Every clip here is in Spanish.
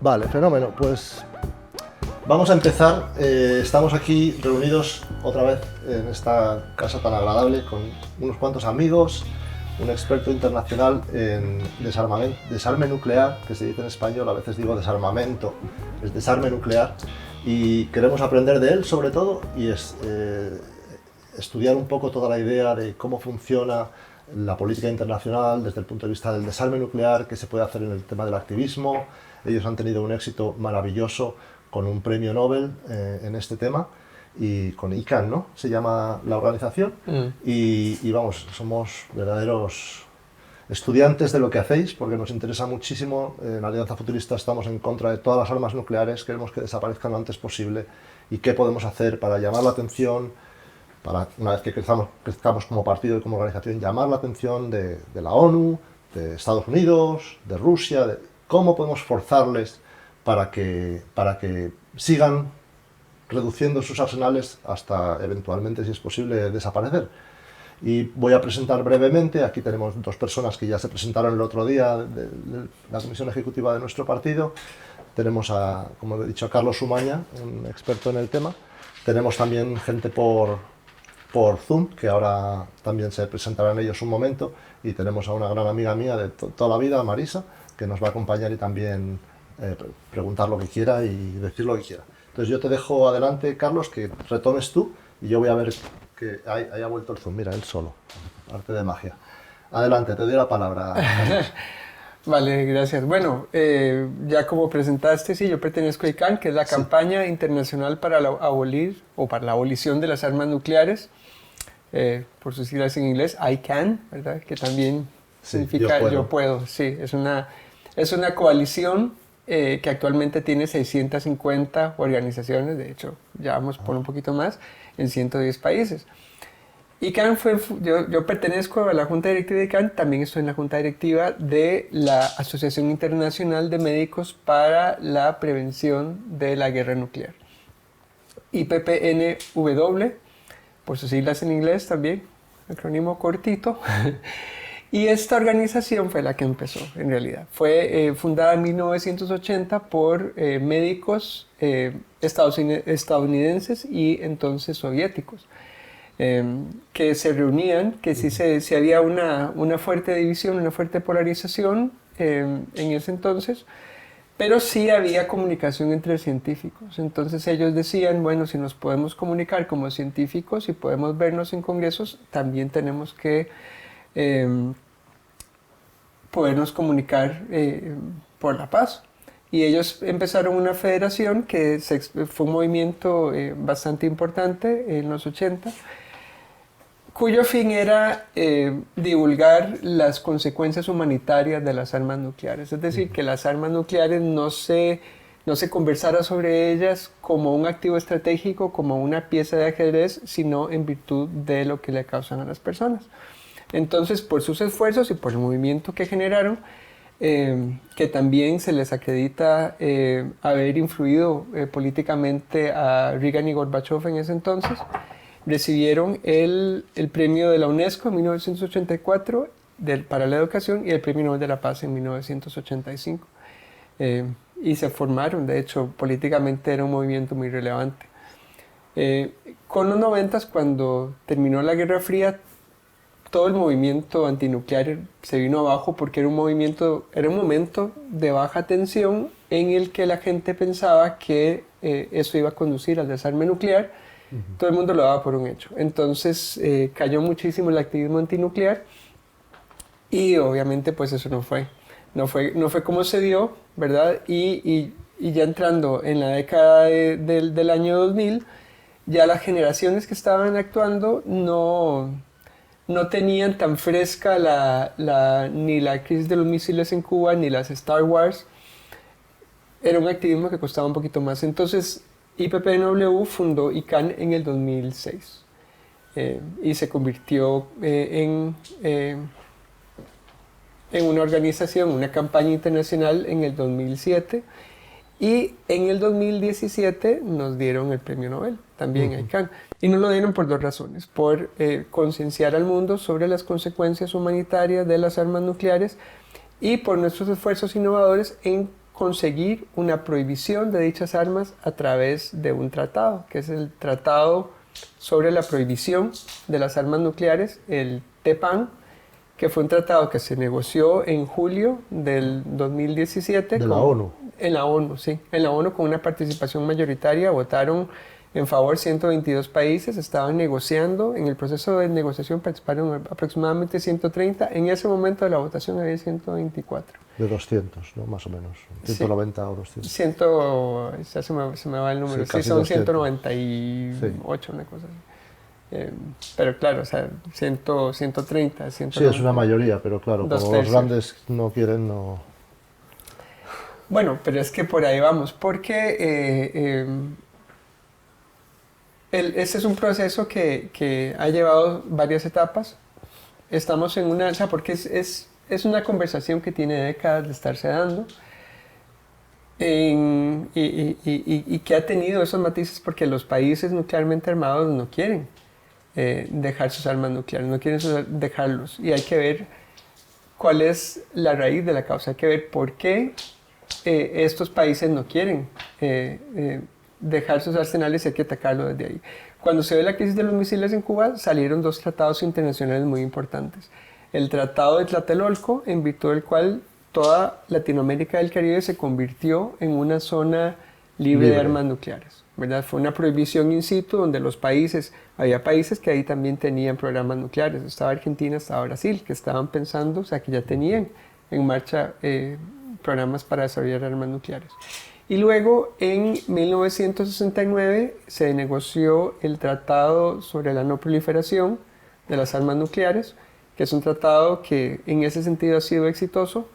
Vale, fenómeno. Pues vamos a empezar. Estamos aquí reunidos otra vez en esta casa tan agradable con unos cuantos amigos, un experto internacional en desarme nuclear, que se dice en español, a veces digo desarmamento, es desarme nuclear, y queremos aprender de él sobre todo y estudiar un poco toda la idea de cómo funciona la política internacional desde el punto de vista del desarme nuclear, qué se puede hacer en el tema del activismo. Ellos han tenido un éxito maravilloso con un premio Nobel en este tema, y con ICANN, ¿no? Se llama la organización, y vamos, somos verdaderos estudiantes de lo que hacéis, porque nos interesa muchísimo. En Alianza Futurista estamos en contra de todas las armas nucleares, queremos que desaparezcan lo antes posible, y qué podemos hacer para llamar la atención, para, una vez que crezcamos como partido y como organización, llamar la atención de la ONU, de Estados Unidos, de Rusia, de cómo podemos forzarles para que sigan reduciendo sus arsenales hasta eventualmente, si es posible, desaparecer. Y voy a presentar brevemente, aquí tenemos dos personas que ya se presentaron el otro día de la comisión ejecutiva de nuestro partido. Tenemos a, como he dicho, a Carlos Umaña, un experto en el tema. Tenemos también gente por Zoom, que ahora también se presentarán ellos un momento, y tenemos a una gran amiga mía de toda la vida, Marisa, que nos va a acompañar y también preguntar lo que quiera y decir lo que quiera. Entonces yo te dejo adelante, Carlos, que retomes tú, y yo voy a ver que ahí ha vuelto el Zoom. Mira, él solo, arte de magia. Adelante, te doy la palabra, Carlos. Vale, gracias. Bueno, ya como presentaste, sí, yo pertenezco a ICANN, que es la Campaña Internacional para abolir o para la abolición de las armas nucleares, por sus siglas en inglés, ICANN, ¿verdad? Que también significa yo puedo. Sí, es una coalición que actualmente tiene 650 organizaciones, de hecho, ya vamos por un poquito más, en 110 países. ICANN yo pertenezco a la Junta Directiva de ICANN, también estoy en la Junta Directiva de la Asociación Internacional de Médicos para la Prevención de la Guerra Nuclear. IPPNW, por sus siglas en inglés también, acrónimo cortito. Y esta organización fue la que empezó, en realidad. Fue fundada en 1980 por médicos estadounidenses y entonces soviéticos, que se reunían, que sí había una fuerte división, una fuerte polarización en ese entonces, pero sí había comunicación entre científicos. Entonces ellos decían, bueno, si nos podemos comunicar como científicos y podemos vernos en congresos, también tenemos que podernos comunicar por la paz. Y ellos empezaron una federación que fue un movimiento bastante importante en los 80, cuyo fin era divulgar las consecuencias humanitarias de las armas nucleares. Es decir, que las armas nucleares no se conversara sobre ellas como un activo estratégico, como una pieza de ajedrez, sino en virtud de lo que le causan a las personas. Entonces, por sus esfuerzos y por el movimiento que generaron, que también se les acredita haber influido políticamente a Reagan y Gorbachev en ese entonces, recibieron el premio de la UNESCO en 1984 para la educación y el premio Nobel de la Paz en 1985. Y se formaron, de hecho, políticamente era un movimiento muy relevante. Con los 90s, cuando terminó la Guerra Fría, todo el movimiento antinuclear se vino abajo porque era un momento de baja tensión en el que la gente pensaba que eso iba a conducir al desarme nuclear. Todo el mundo lo daba por un hecho. Entonces cayó muchísimo el activismo antinuclear y obviamente pues eso no fue como se dio, ¿verdad? Y ya entrando en la década del año 2000, ya las generaciones que estaban actuando no tenían tan fresca ni la crisis de los misiles en Cuba, ni las Star Wars. Era un activismo que costaba un poquito más. Entonces, IPPNW fundó ICANN en el 2006 y se convirtió en una organización, una campaña internacional en el 2007. Y en el 2017 nos dieron el premio Nobel, también a ICANN. Y nos lo dieron por dos razones: por concienciar al mundo sobre las consecuencias humanitarias de las armas nucleares y por nuestros esfuerzos innovadores en conseguir una prohibición de dichas armas a través de un tratado, que es el Tratado sobre la Prohibición de las Armas Nucleares, el TPAN, que fue un tratado que se negoció en julio del 2017. De la ONU. En la ONU, sí. En la ONU, con una participación mayoritaria, votaron en favor 122 países, estaban negociando. En el proceso de negociación participaron aproximadamente 130. En ese momento de la votación había 124. De 200, ¿no? Más o menos. 190 sí. o 200. Ya se me va el número. Sí, son 200. 198, sí. Una cosa así. Pero claro, o sea, 130, 190. Sí, es una mayoría, pero claro, como los grandes no quieren, no... Bueno, pero es que por ahí vamos, porque ese es un proceso que ha llevado varias etapas. Estamos en una... O sea, porque es una conversación que tiene décadas de estarse dando y que ha tenido esos matices porque los países nuclearmente armados no quieren dejar sus armas nucleares, no quieren dejarlos, y hay que ver cuál es la raíz de la causa, hay que ver por qué estos países no quieren dejar sus arsenales y hay que atacarlo desde ahí. Cuando se ve la crisis de los misiles en Cuba, salieron dos tratados internacionales muy importantes. El Tratado de Tlatelolco, en virtud del cual toda Latinoamérica del Caribe se convirtió en una zona libre de armas nucleares, ¿verdad? Fue una prohibición in situ donde había países que ahí también tenían programas nucleares. Estaba Argentina, estaba Brasil, que estaban pensando, o sea, que ya tenían en marcha programas para desarrollar armas nucleares. Y luego, en 1969, se negoció el Tratado sobre la No Proliferación de las Armas Nucleares, que es un tratado que en ese sentido ha sido exitoso,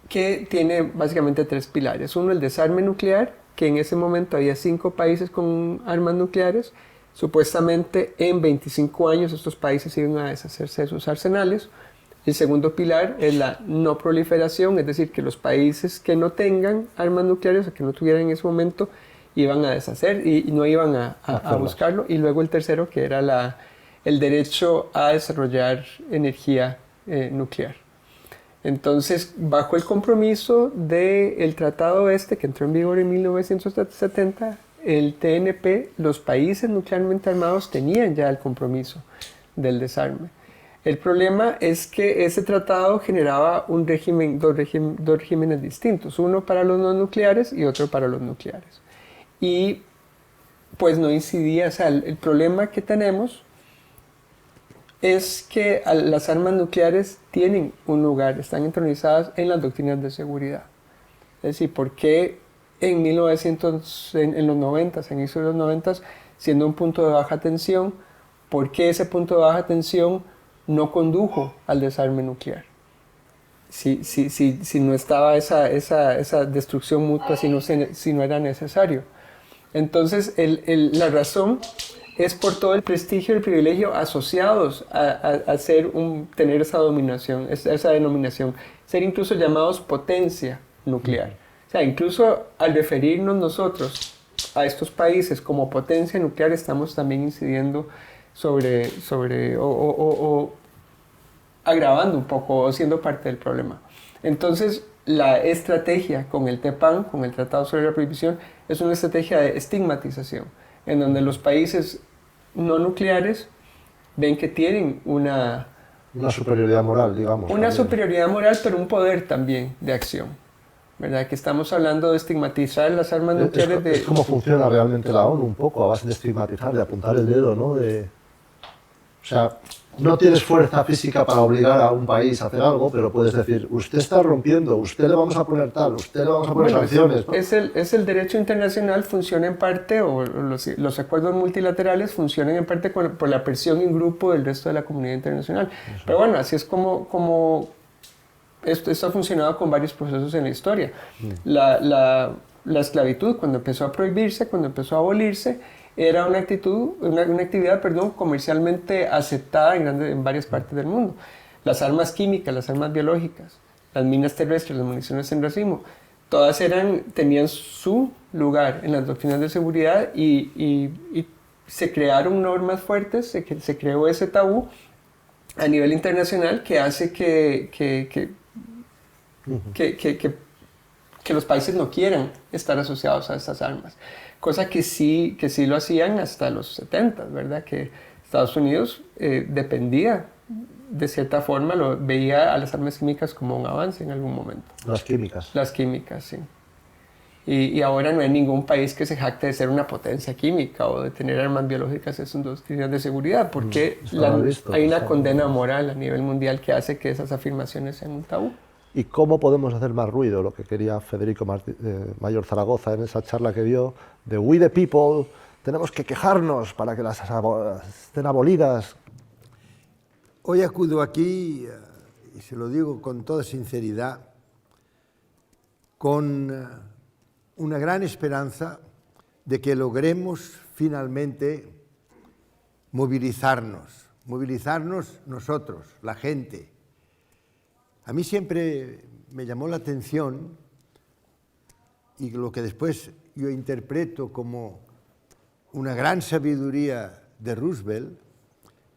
que tiene básicamente tres pilares. Uno, el desarme nuclear, que en ese momento había 5 países con armas nucleares. Supuestamente en 25 años estos países iban a deshacerse de sus arsenales. El segundo pilar es la no proliferación, es decir, que los países que no tengan armas nucleares o que no tuvieran en ese momento iban a deshacer y no iban a buscarlo. Y luego el tercero, que era el derecho a desarrollar energía nuclear. Entonces, bajo el compromiso del tratado que entró en vigor en 1970, el TNP, los países nuclearmente armados tenían ya el compromiso del desarme. El problema es que ese tratado generaba dos regímenes distintos, uno para los no nucleares y otro para los nucleares. Y pues no incidía, o sea, el problema que tenemos es que las armas nucleares tienen un lugar, están entronizadas en las doctrinas de seguridad. Es decir, ¿por qué en los 90, en inicio de los 90, siendo un punto de baja tensión, por qué ese punto de baja tensión no condujo al desarme nuclear? Si no estaba esa destrucción mutua, si no era necesario. Entonces, la razón es por todo el prestigio y el privilegio asociados a tener esa dominación, esa denominación, ser incluso llamados potencia nuclear. O sea, incluso al referirnos nosotros a estos países como potencia nuclear, estamos también incidiendo o agravando un poco o siendo parte del problema. Entonces, la estrategia con el TPAN, con el Tratado sobre la Prohibición, es una estrategia de estigmatización, en donde los países no nucleares ven que tienen una superioridad moral, digamos. Una superioridad moral, pero un poder también de acción, ¿verdad? Que estamos hablando de estigmatizar las armas nucleares. Es como funciona realmente la ONU, un poco, a base de estigmatizar, de apuntar el dedo, ¿no? O sea, no tienes fuerza física para obligar a un país a hacer algo, pero puedes decir, usted está rompiendo, usted le vamos a poner tal, usted le vamos a poner sanciones, ¿no? Es el derecho internacional, funciona en parte, o los acuerdos multilaterales funcionan en parte por la presión en grupo del resto de la comunidad internacional. Eso. Pero bueno, así es como esto ha funcionado con varios procesos en la historia. La esclavitud, cuando empezó a prohibirse, cuando empezó a abolirse, era una actividad comercialmente aceptada en varias partes del mundo. Las armas químicas, las armas biológicas, las minas terrestres, las municiones en racimo, todas tenían su lugar en las doctrinas de seguridad y se crearon normas fuertes, se creó ese tabú a nivel internacional que hace que que los países no quieran estar asociados a estas armas, cosa que sí lo hacían hasta los 70, ¿verdad? Que Estados Unidos dependía, de cierta forma, veía a las armas químicas como un avance en algún momento. Las químicas. Las químicas, sí. Y ahora no hay ningún país que se jacte de ser una potencia química o de tener armas biológicas en doctrinas de seguridad, porque hay una condena moral a nivel mundial que hace que esas afirmaciones sean un tabú. ¿Y cómo podemos hacer más ruido? Lo que quería Federico Mayor Zaragoza en esa charla que dio de We the People, tenemos que quejarnos para que las estén abolidas. Hoy acudo aquí, y se lo digo con toda sinceridad, con una gran esperanza de que logremos finalmente movilizarnos nosotros, la gente. A mí siempre me llamó la atención, y lo que después yo interpreto como una gran sabiduría de Roosevelt,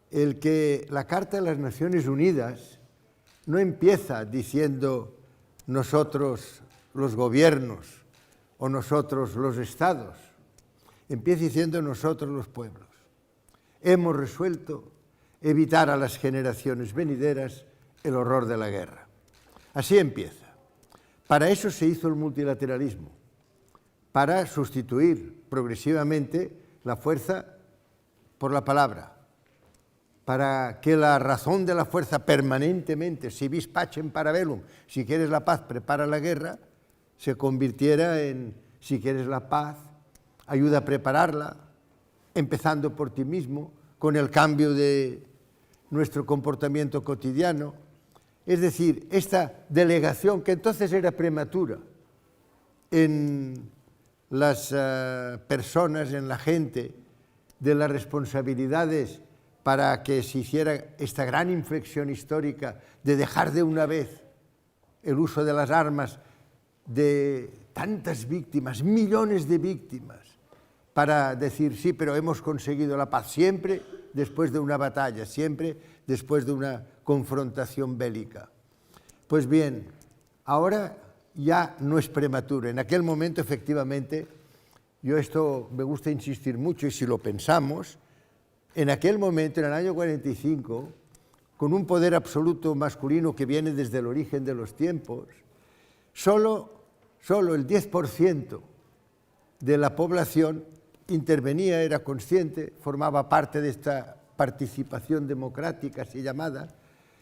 el que la Carta de las Naciones Unidas no empieza diciendo nosotros los gobiernos o nosotros los estados, empieza diciendo nosotros los pueblos. Hemos resuelto evitar a las generaciones venideras el horror de la guerra. Así empieza. Para eso se hizo el multilateralismo, para sustituir progresivamente la fuerza por la palabra, para que la razón de la fuerza permanentemente, si vis pacem para bellum, si quieres la paz, prepara la guerra, se convirtiera en, si quieres la paz, ayuda a prepararla, empezando por ti mismo, con el cambio de nuestro comportamiento cotidiano. Es decir, esta delegación, que entonces era prematura en las personas, en la gente, de las responsabilidades para que se hiciera esta gran inflexión histórica de dejar de una vez el uso de las armas, de tantas víctimas, millones de víctimas, para decir, sí, pero hemos conseguido la paz, siempre después de una batalla, siempre después de una confrontación bélica. Pues bien, ahora ya no es prematuro. En aquel momento, efectivamente, yo esto me gusta insistir mucho, y si lo pensamos, en aquel momento, en el año 45, con un poder absoluto masculino que viene desde el origen de los tiempos, solo el 10% de la población intervenía, era consciente, formaba parte de esta participación democrática, así llamada,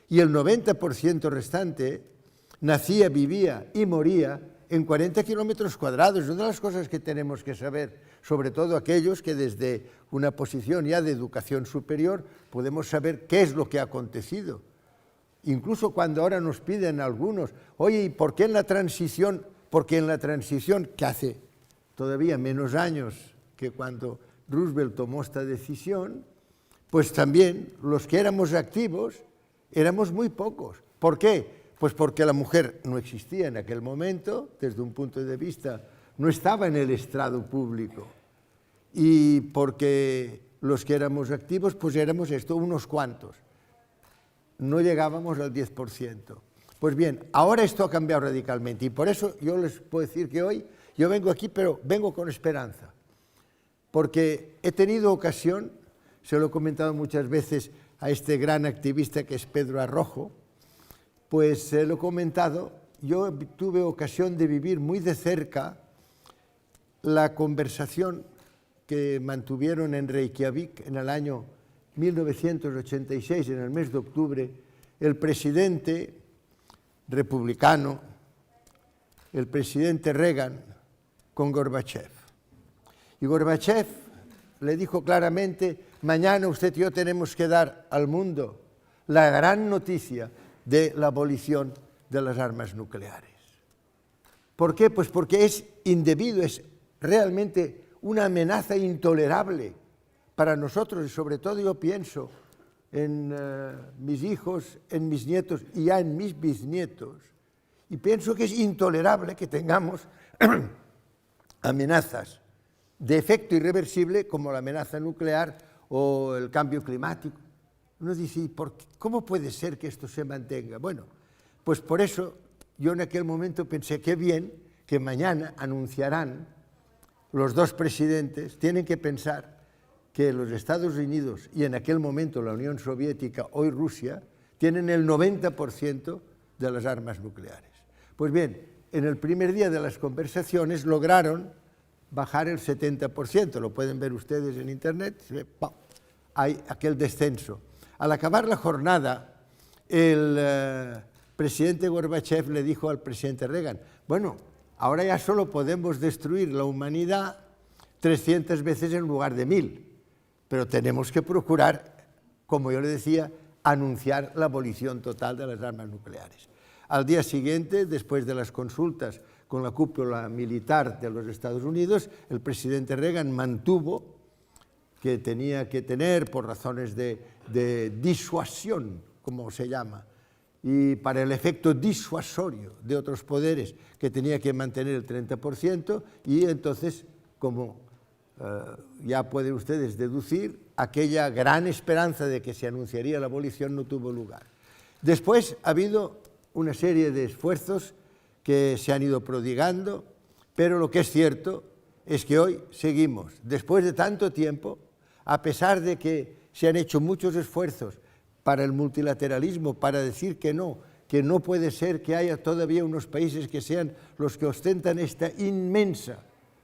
y el 90% restante nacía, vivía y moría en 40 kilómetros cuadrados. Una de las cosas que tenemos que saber, sobre todo aquellos que desde una posición ya de educación superior podemos saber qué es lo que ha acontecido. Incluso cuando ahora nos piden algunos, oye, ¿y por qué en la transición? Porque en la transición, que hace todavía menos años que cuando Roosevelt tomó esta decisión, pues también los que éramos activos éramos muy pocos. ¿Por qué? Pues porque la mujer no existía en aquel momento, desde un punto de vista, no estaba en el estrado público. Y porque los que éramos activos, pues éramos unos cuantos. No llegábamos al 10%. Pues bien, ahora esto ha cambiado radicalmente, y por eso yo les puedo decir que hoy yo vengo aquí, pero vengo con esperanza. Porque he tenido ocasión, se lo he comentado muchas veces a este gran activista que es Pedro Arrojo, pues se lo he comentado, yo tuve ocasión de vivir muy de cerca la conversación que mantuvieron en Reykjavik en el año 1986, en el mes de octubre, el presidente republicano, el presidente Reagan, con Gorbachev. Y Gorbachev le dijo claramente, mañana usted y yo tenemos que dar al mundo la gran noticia de la abolición de las armas nucleares. ¿Por qué? Pues porque es indebido, es realmente una amenaza intolerable para nosotros, y sobre todo yo pienso en mis hijos, en mis nietos y ya en mis bisnietos, y pienso que es intolerable que tengamos amenazas de efecto irreversible como la amenaza nuclear o el cambio climático. Uno dice, ¿cómo puede ser que esto se mantenga? Bueno, pues por eso yo en aquel momento pensé, qué bien que mañana anunciarán los dos presidentes, tienen que pensar que los Estados Unidos y en aquel momento la Unión Soviética, hoy Rusia, tienen el 90% de las armas nucleares. Pues bien, en el primer día de las conversaciones lograron bajar el 70%, lo pueden ver ustedes en internet, hay aquel descenso. Al acabar la jornada, el presidente Gorbachev le dijo al presidente Reagan, bueno, ahora ya solo podemos destruir la humanidad 300 veces en lugar de 1000, pero tenemos que procurar, como yo le decía, anunciar la abolición total de las armas nucleares. Al día siguiente, después de las consultas con la cúpula militar de los Estados Unidos, el presidente Reagan mantuvo que tenía que tener, por razones de disuasión, como se llama, y para el efecto disuasorio de otros poderes, que tenía que mantener el 30%, y entonces, como ya pueden ustedes deducir, aquella gran esperanza de que se anunciaría la abolición no tuvo lugar. Después ha habido una serie de esfuerzos que se han ido prodigando, pero lo que es cierto es que hoy seguimos, después de tanto tiempo, a pesar de que se han hecho muchos esfuerzos para el multilateralismo, para decir que no puede ser que haya todavía unos países que sean los que ostentan esta inmensa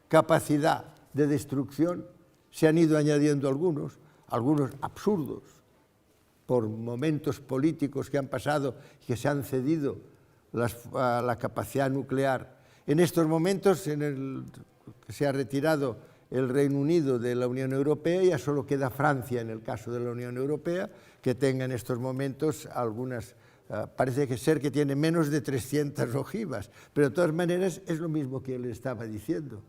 capacidad de destrucción, se han ido añadiendo algunos absurdos, por momentos políticos que han pasado y que se han cedido la capacidad nuclear. En estos momentos, que se ha retirado el Reino Unido de la Unión Europea, ya solo queda Francia, en el caso de la Unión Europea, que tenga en estos momentos algunas, parece ser que tiene menos de 300 ojivas, pero de todas maneras es lo mismo que él estaba diciendo.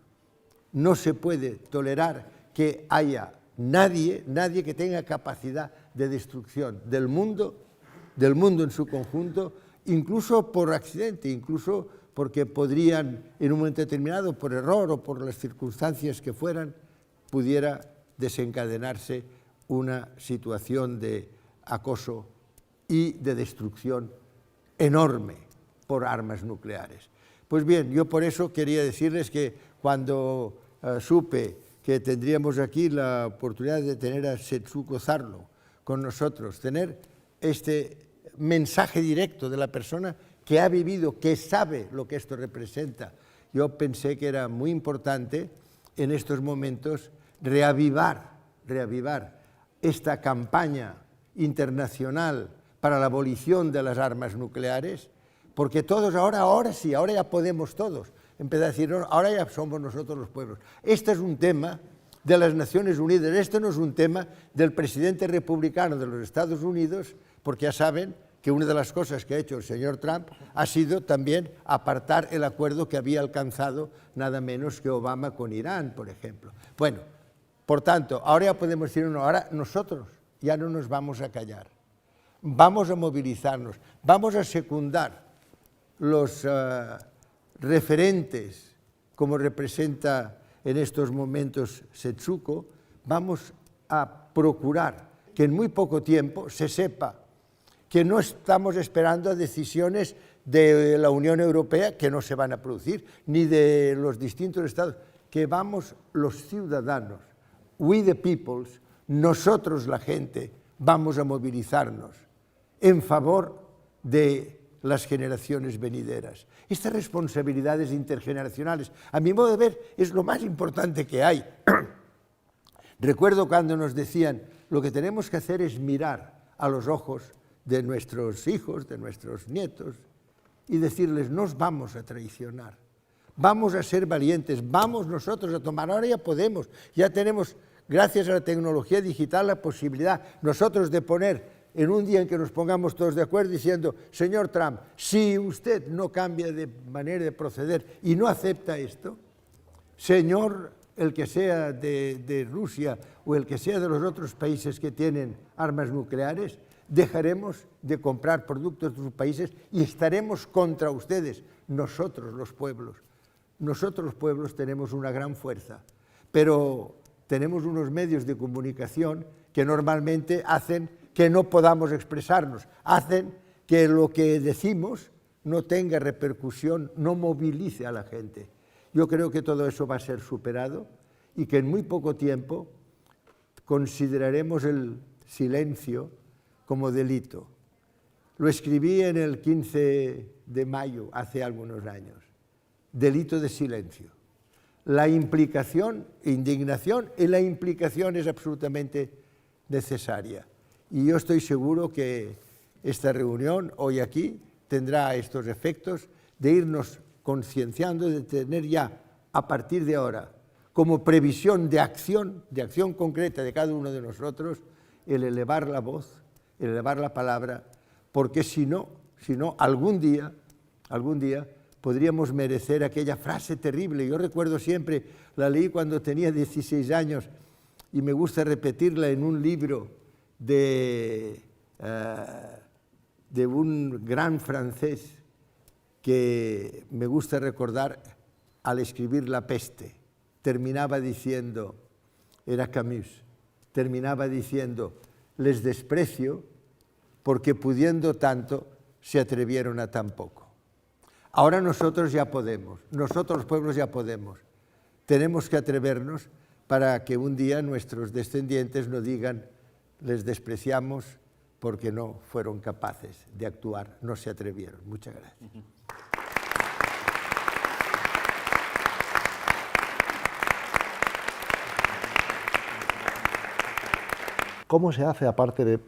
No se puede tolerar que haya nadie que tenga capacidad de destrucción del mundo en su conjunto, incluso por accidente, incluso porque podrían, en un momento determinado, por error o por las circunstancias que fueran, pudiera desencadenarse una situación de acoso y de destrucción enorme por armas nucleares. Pues bien, yo por eso quería decirles que cuando supe que tendríamos aquí la oportunidad de tener a Setsuko Zarlow con nosotros, tener este mensaje directo de la persona que ha vivido, que sabe lo que esto representa, yo pensé que era muy importante en estos momentos reavivar esta campaña internacional para la abolición de las armas nucleares, porque todos ahora sí, ahora ya podemos todos empezar a decir, no, ahora ya somos nosotros los pueblos. Este es un tema de las Naciones Unidas, esto no es un tema del presidente republicano de los Estados Unidos, porque ya saben que una de las cosas que ha hecho el señor Trump ha sido también apartar el acuerdo que había alcanzado nada menos que Obama con Irán, por ejemplo. Bueno, por tanto, ahora ya podemos decir, no, ahora nosotros ya no nos vamos a callar, vamos a movilizarnos, vamos a secundar los referentes, como representa en estos momentos Setsuko, vamos a procurar que en muy poco tiempo se sepa que no estamos esperando decisiones de la Unión Europea, que no se van a producir, ni de los distintos estados, que vamos los ciudadanos, we the peoples, nosotros la gente, vamos a movilizarnos en favor de las generaciones venideras. Estas responsabilidades intergeneracionales, a mi modo de ver, es lo más importante que hay. Recuerdo cuando nos decían, lo que tenemos que hacer es mirar a los ojos de nuestros hijos, de nuestros nietos, y decirles, no os vamos a traicionar, vamos a ser valientes, vamos nosotros a tomar, ahora ya podemos, ya tenemos, gracias a la tecnología digital, la posibilidad nosotros de poner en un día en que nos pongamos todos de acuerdo diciendo, señor Trump, si usted no cambia de manera de proceder y no acepta esto, señor, el que sea de Rusia o el que sea de los otros países que tienen armas nucleares, dejaremos de comprar productos de sus países y estaremos contra ustedes, nosotros los pueblos. Nosotros los pueblos tenemos una gran fuerza, pero tenemos unos medios de comunicación que normalmente hacen que no podamos expresarnos, hacen que lo que decimos no tenga repercusión, no movilice a la gente. Yo creo que todo eso va a ser superado y que en muy poco tiempo consideraremos el silencio como delito. Lo escribí en el 15 de mayo, hace algunos años. Delito de silencio. La implicación, indignación, y la implicación es absolutamente necesaria. Y yo estoy seguro que esta reunión hoy aquí tendrá estos efectos de irnos concienciando, de tener ya a partir de ahora como previsión de acción concreta de cada uno de nosotros, el elevar la voz, el elevar la palabra, porque si no, algún día podríamos merecer aquella frase terrible. Yo recuerdo siempre, la leí cuando tenía 16 años y me gusta repetirla en un libro de un gran francés que me gusta recordar al escribir La peste. Terminaba diciendo, era Camus, terminaba diciendo, les desprecio porque pudiendo tanto se atrevieron a tan poco. Ahora nosotros ya podemos, nosotros los pueblos ya podemos. Tenemos que atrevernos para que un día nuestros descendientes no digan, les despreciamos porque no fueron capaces de actuar, no se atrevieron. Muchas gracias. ¿Cómo se hace, aparte de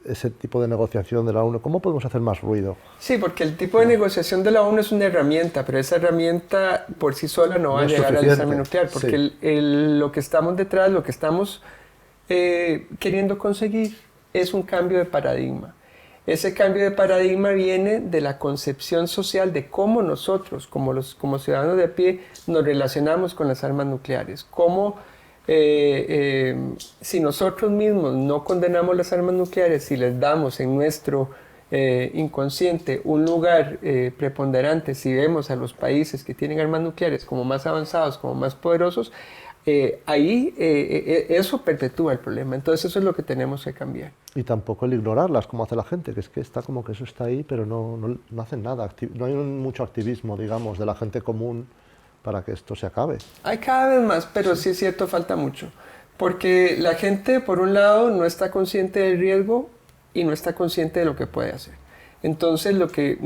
ese tipo de negociación de la ONU, cómo podemos hacer más ruido? Sí, porque el tipo de negociación de la ONU es una herramienta, pero esa herramienta por sí sola no va a llegar al desarme nuclear, porque sí, lo que estamos detrás, lo que estamos queriendo conseguir es un cambio de paradigma. Ese cambio de paradigma viene de la concepción social de cómo nosotros, como ciudadanos de a pie, nos relacionamos con las armas nucleares, cómo si nosotros mismos no condenamos las armas nucleares, si les damos en nuestro inconsciente un lugar preponderante, si vemos a los países que tienen armas nucleares como más avanzados, como más poderosos, eso perpetúa el problema. Entonces eso es lo que tenemos que cambiar. Y tampoco el ignorarlas, como hace la gente, que es que está como que eso está ahí, pero no hacen nada. No hay mucho activismo, digamos, de la gente común para que esto se acabe. Hay cada vez más, pero sí es cierto, falta mucho. Porque la gente, por un lado, no está consciente del riesgo y no está consciente de lo que puede hacer. Entonces, lo que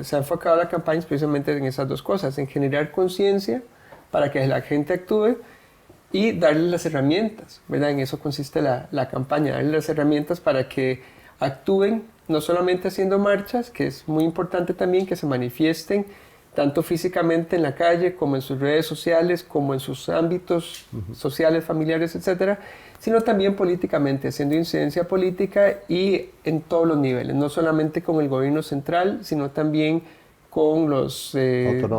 se ha enfocado la campaña es precisamente en esas dos cosas, en generar conciencia para que la gente actúe y darle las herramientas, ¿verdad? En eso consiste la campaña, darle las herramientas para que actúen, no solamente haciendo marchas, que es muy importante también que se manifiesten tanto físicamente en la calle, como en sus redes sociales, como en sus ámbitos sociales, familiares, etcétera, sino también políticamente, haciendo incidencia política y en todos los niveles, no solamente con el gobierno central, sino también con los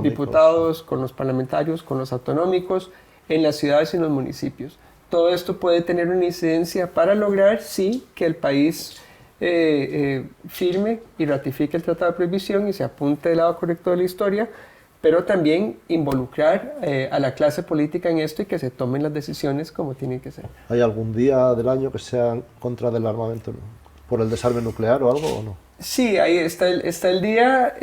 diputados, con los parlamentarios, con los autonómicos, en las ciudades y en los municipios. Todo esto puede tener una incidencia para lograr, sí, que el país firme y ratifique el Tratado de Prohibición y se apunte del lado correcto de la historia, pero también involucrar a la clase política en esto y que se tomen las decisiones como tienen que ser. ¿Hay algún día del año que sea en contra del armamento, por el desarme nuclear o algo, o no? Sí, ahí está el día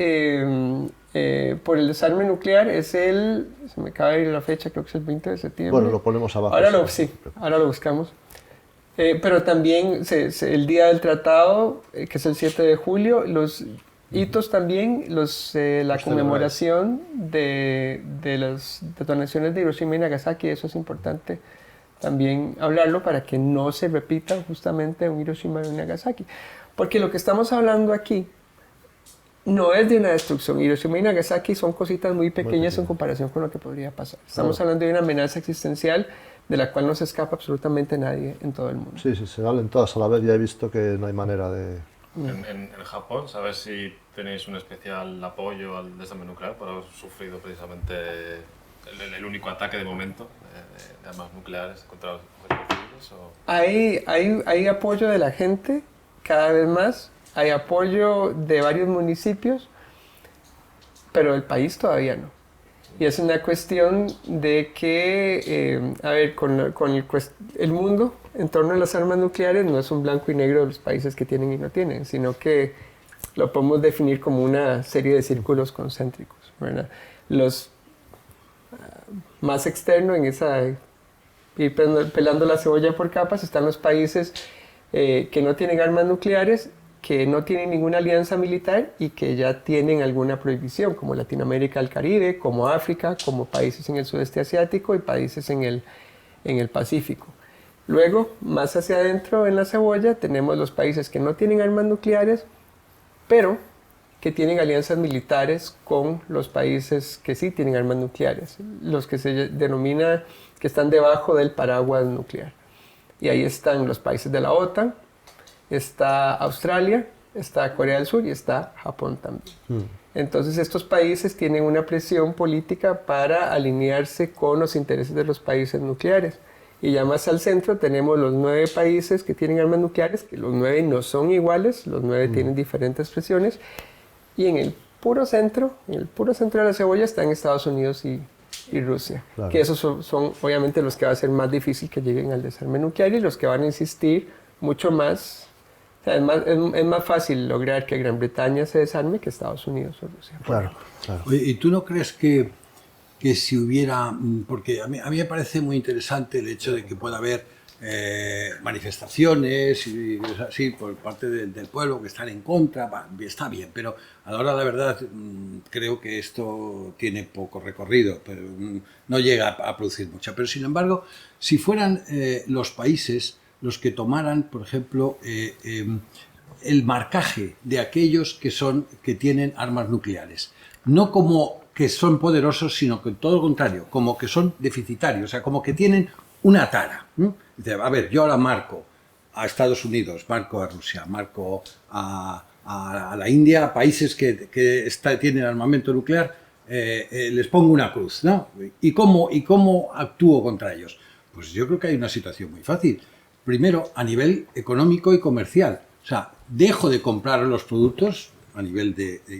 por el desarme nuclear, se me acaba de ir la fecha, creo que es el 20 de septiembre. Bueno, lo ponemos abajo. Ahora lo buscamos. Pero también el día del tratado, que es el 7 de julio, los hitos también, la conmemoración de las detonaciones de Hiroshima y Nagasaki, eso es importante también hablarlo para que no se repita justamente un Hiroshima y un Nagasaki. Porque lo que estamos hablando aquí no es de una destrucción. Hiroshima y Nagasaki son cositas muy pequeñas en comparación con lo que podría pasar. Estamos hablando de una amenaza existencial de la cual no se escapa absolutamente nadie en todo el mundo. Sí, se salen todas a la vez. Ya he visto que no hay manera de... En Japón, ¿sabes si tenéis un especial apoyo al desarme nuclear por haber sufrido precisamente el único ataque de momento de armas nucleares contra los civiles? Hay apoyo de la gente cada vez más, hay apoyo de varios municipios, pero el país todavía no. Y es una cuestión de que, el mundo en torno a las armas nucleares no es un blanco y negro de los países que tienen y no tienen, sino que lo podemos definir como una serie de círculos concéntricos, ¿verdad? Los más externos en esa, ir pelando la cebolla por capas, están los países que no tienen armas nucleares, que no tienen ninguna alianza militar y que ya tienen alguna prohibición, como Latinoamérica, el Caribe, como África, como países en el sudeste asiático y países en el Pacífico. Luego, más hacia adentro en la cebolla, tenemos los países que no tienen armas nucleares, pero que tienen alianzas militares con los países que sí tienen armas nucleares, los que se denomina que están debajo del paraguas nuclear. Y ahí están los países de la OTAN, está Australia, está Corea del Sur y está Japón también. Entonces estos países tienen una presión política para alinearse con los intereses de los países nucleares. Y ya más al centro tenemos los 9 países que tienen armas nucleares, que los 9 no son iguales, los 9 tienen diferentes presiones. Y en el puro centro de la cebolla están Estados Unidos y Rusia. Claro. Que esos son obviamente los que va a ser más difícil que lleguen al desarme nuclear y los que van a insistir mucho más. O sea, es más fácil lograr que Gran Bretaña se desarme que Estados Unidos o Rusia. Claro, claro. Oye, ¿y tú no crees que si hubiera, porque a mí me parece muy interesante el hecho de que pueda haber manifestaciones y así por parte del pueblo que están en contra, está bien, pero a la hora de la verdad creo que esto tiene poco recorrido, pero no llega a producir mucha. Pero sin embargo, si fueran los países los que tomaran, por ejemplo, el marcaje de aquellos que tienen armas nucleares, no como que son poderosos, sino que todo lo contrario, como que son deficitarios, o sea, como que tienen una tara. Dice, a ver, yo ahora marco a Estados Unidos, marco a Rusia, marco a la India, a países que tienen armamento nuclear, les pongo una cruz, ¿no? ¿Y cómo actúo contra ellos? Pues yo creo que hay una situación muy fácil. Primero, a nivel económico y comercial. O sea, dejo de comprar los productos a nivel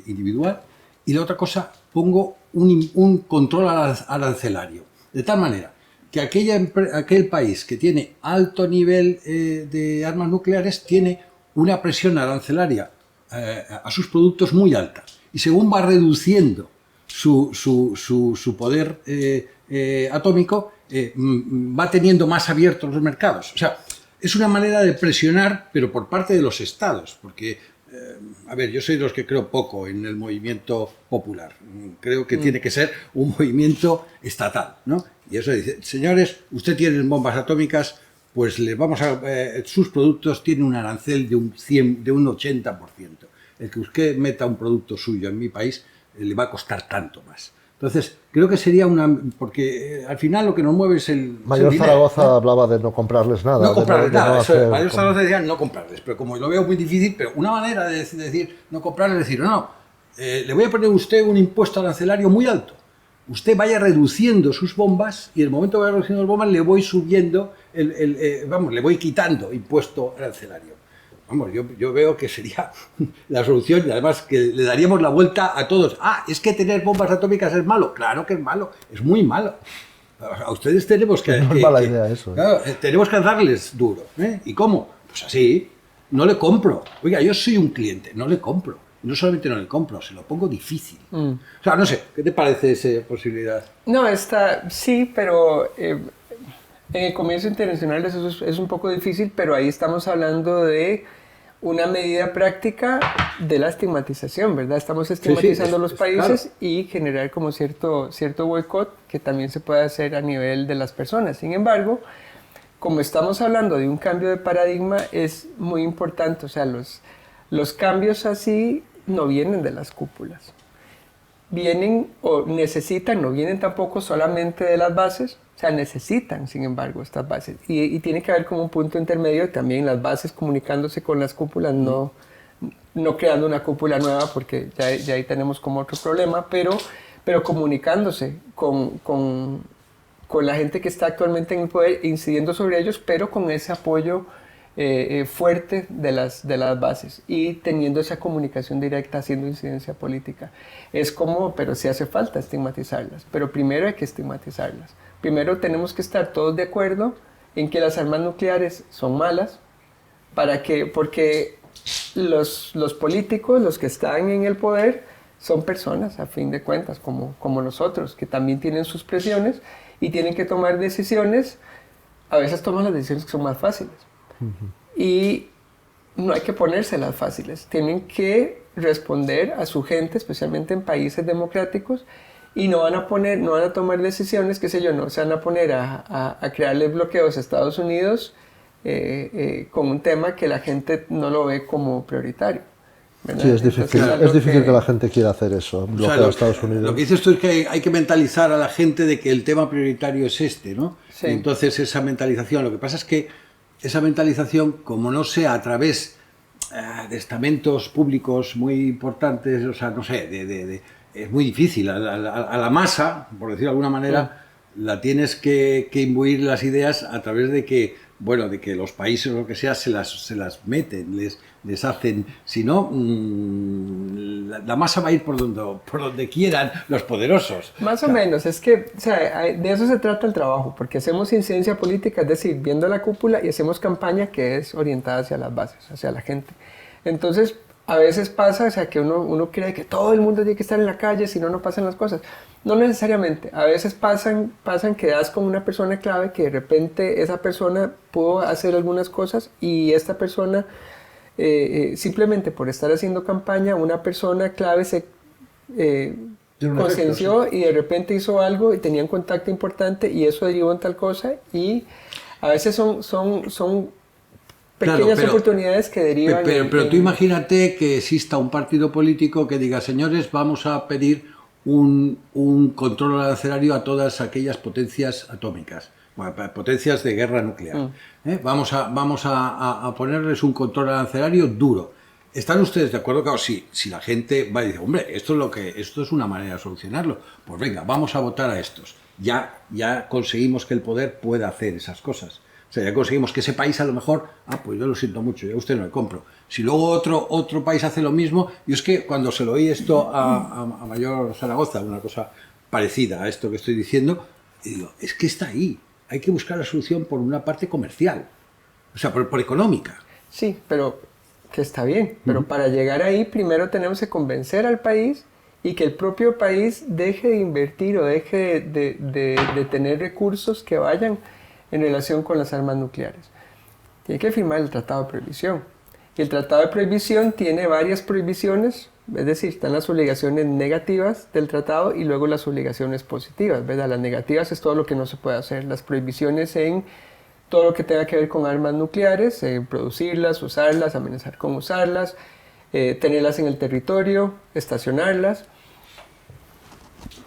individual y la otra cosa, pongo un control arancelario. De tal manera que aquel país que tiene alto nivel de armas nucleares tiene una presión arancelaria a sus productos muy alta. Y según va reduciendo su poder atómico, va teniendo más abiertos los mercados. O sea, es una manera de presionar, pero por parte de los estados, porque, a ver, yo soy de los que creo poco en el movimiento popular. Creo que tiene que ser un movimiento estatal, ¿no? Y eso dice, señores, usted tiene bombas atómicas, pues les vamos sus productos tienen un arancel de un 80%. El que usted meta un producto suyo en mi país le va a costar tanto más. Entonces, creo que sería porque al final lo que nos mueve es el Mayor Zaragoza hablaba de no comprarles nada. No comprarles nada. Mayor Zaragoza decía no comprarles, pero como lo veo muy difícil, pero una manera de decir no comprarles es decir, no, le voy a poner a usted un impuesto arancelario muy alto. Usted vaya reduciendo sus bombas y en el momento que vaya reduciendo las bombas le voy subiendo, le voy quitando impuesto arancelario. Vamos, yo veo que sería la solución y además que le daríamos la vuelta a todos. Es que tener bombas atómicas es malo. Claro que es malo, es muy malo. A ustedes tenemos que... No es mala idea eso. Claro, tenemos que darles duro. ¿Y cómo? Pues así, no le compro. Oiga, yo soy un cliente, no le compro. Y no solamente no le compro, se lo pongo difícil. O sea, no sé, ¿qué te parece esa posibilidad? No, sí, pero... en el comercio internacional eso es un poco difícil, pero ahí estamos hablando de una medida práctica de la estigmatización, ¿verdad? Estamos estigmatizando a los países claro. Y generar como cierto boicot que también se puede hacer a nivel de las personas. Sin embargo, como estamos hablando de un cambio de paradigma, es muy importante, o sea, los cambios así no vienen de las cúpulas. Vienen o necesitan, no vienen tampoco solamente de las bases, o sea, necesitan, sin embargo, estas bases. Y tiene que haber como un punto intermedio también las bases comunicándose con las cúpulas, no creando una cúpula nueva, porque ya ahí tenemos como otro problema, pero comunicándose con la gente que está actualmente en el poder, incidiendo sobre ellos, pero con ese apoyo fuerte de las bases y teniendo esa comunicación directa, haciendo incidencia política. Pero sí hace falta estigmatizarlas, pero primero hay que estigmatizarlas. Primero tenemos que estar todos de acuerdo en que las armas nucleares son malas, porque los políticos, los que están en el poder, son personas, a fin de cuentas, como nosotros, que también tienen sus presiones y tienen que tomar decisiones. A veces toman las decisiones que son más fáciles. Y no hay que ponérselas fáciles. Tienen que responder a su gente, especialmente en países democráticos, y no van a tomar decisiones, qué sé yo, no se van a poner a crearle bloqueos a Estados Unidos con un tema que la gente no lo ve como prioritario, ¿verdad? Sí, es difícil que la gente quiera hacer eso, bloquear a Estados Unidos. Lo que dices tú es que hay que mentalizar a la gente de que el tema prioritario es este, ¿no? Sí. Y entonces esa mentalización, lo que pasa es que esa mentalización, como no sea a través de estamentos públicos muy importantes, o sea, no sé, es muy difícil. A la masa, por decirlo de alguna manera, la tienes que imbuir las ideas a través de que, bueno, de que los países o lo que sea se las meten, les hacen. Si no, la masa va a ir por donde quieran los poderosos. Más o menos, es que, o sea, de eso se trata el trabajo, porque hacemos incidencia política, es decir, viendo la cúpula, y hacemos campaña que es orientada hacia las bases, hacia la gente. Entonces, a veces pasa, o sea, que uno cree que todo el mundo tiene que estar en la calle, si no, no pasan las cosas. No necesariamente. A veces pasan que das con una persona clave, que de repente esa persona pudo hacer algunas cosas y esta persona, simplemente por estar haciendo campaña, una persona clave se conscienció, sí, y de repente hizo algo y tenía un contacto importante y eso derivó en tal cosa, y a veces son pequeñas, claro, oportunidades que derivan. Pero tú imagínate que exista un partido político que diga: señores, vamos a pedir un control arancelario a todas aquellas potencias atómicas, bueno, potencias de guerra nuclear. Vamos a ponerles un control arancelario duro. ¿Están ustedes de acuerdo? Claro, si la gente va y dice: hombre, esto es una manera de solucionarlo, pues venga, vamos a votar a estos. Ya conseguimos que el poder pueda hacer esas cosas. O sea, ya conseguimos que ese país a lo mejor, pues yo lo siento mucho, yo a usted no le compro. Si luego otro país hace lo mismo, y es que cuando se lo oí esto a Mayor Zaragoza, una cosa parecida a esto que estoy diciendo, y digo, es que está ahí, hay que buscar la solución por una parte comercial, o sea, por económica. Sí, pero que está bien, pero para llegar ahí primero tenemos que convencer al país y que el propio país deje de invertir o deje de tener recursos que vayan en relación con las armas nucleares. Tiene que firmar el Tratado de Prohibición. Y el Tratado de Prohibición tiene varias prohibiciones, es decir, están las obligaciones negativas del tratado y luego las obligaciones positivas, ¿verdad? Las negativas es todo lo que no se puede hacer, las prohibiciones en todo lo que tenga que ver con armas nucleares, producirlas, usarlas, amenazar con usarlas, tenerlas en el territorio, estacionarlas.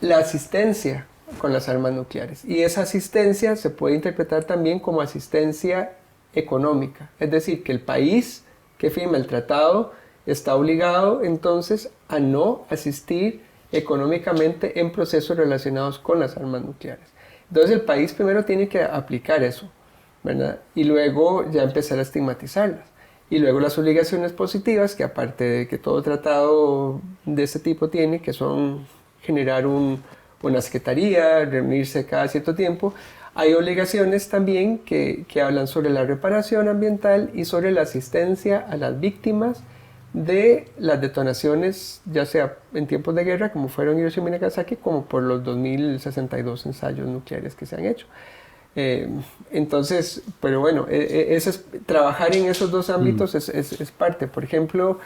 La asistencia con las armas nucleares. Y esa asistencia se puede interpretar también como asistencia económica, es decir, que el país que firma el tratado está obligado entonces a no asistir económicamente en procesos relacionados con las armas nucleares. Entonces el país primero tiene que aplicar eso, ¿verdad? Y luego ya empezar a estigmatizarlas. Y luego las obligaciones positivas, que aparte de que todo tratado de este tipo tiene, que son generar una secretaría, reunirse cada cierto tiempo, hay obligaciones también que hablan sobre la reparación ambiental y sobre la asistencia a las víctimas de las detonaciones, ya sea en tiempos de guerra, como fueron Hiroshima y Nagasaki, como por los 2062 ensayos nucleares que se han hecho. Entonces, pero bueno, trabajar en esos dos ámbitos es parte. Por ejemplo,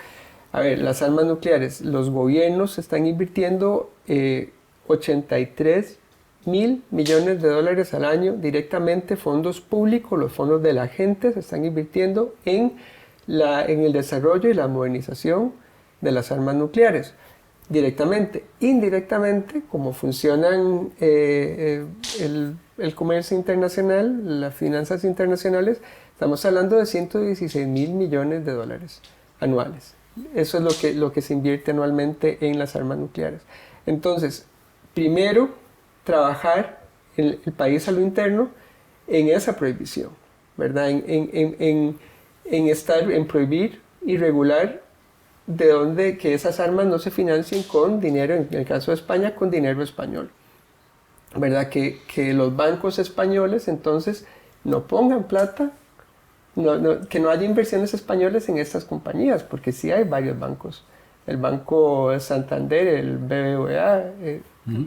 a ver, las armas nucleares, los gobiernos están invirtiendo 83 mil millones de dólares al año directamente, fondos públicos, los fondos de la gente se están invirtiendo en el desarrollo y la modernización de las armas nucleares, directamente. Indirectamente, como funcionan el comercio internacional, las finanzas internacionales, estamos hablando de 116 mil millones de dólares anuales. Eso es lo que se invierte anualmente en las armas nucleares. Entonces, primero, trabajar el país a lo interno en esa prohibición, ¿verdad? En prohibir y regular que esas armas no se financien con dinero, en el caso de España, con dinero español, ¿verdad? Que los bancos españoles entonces no pongan plata que no haya inversiones españolas en estas compañías, porque sí hay varios bancos. El Banco Santander, el BBVA,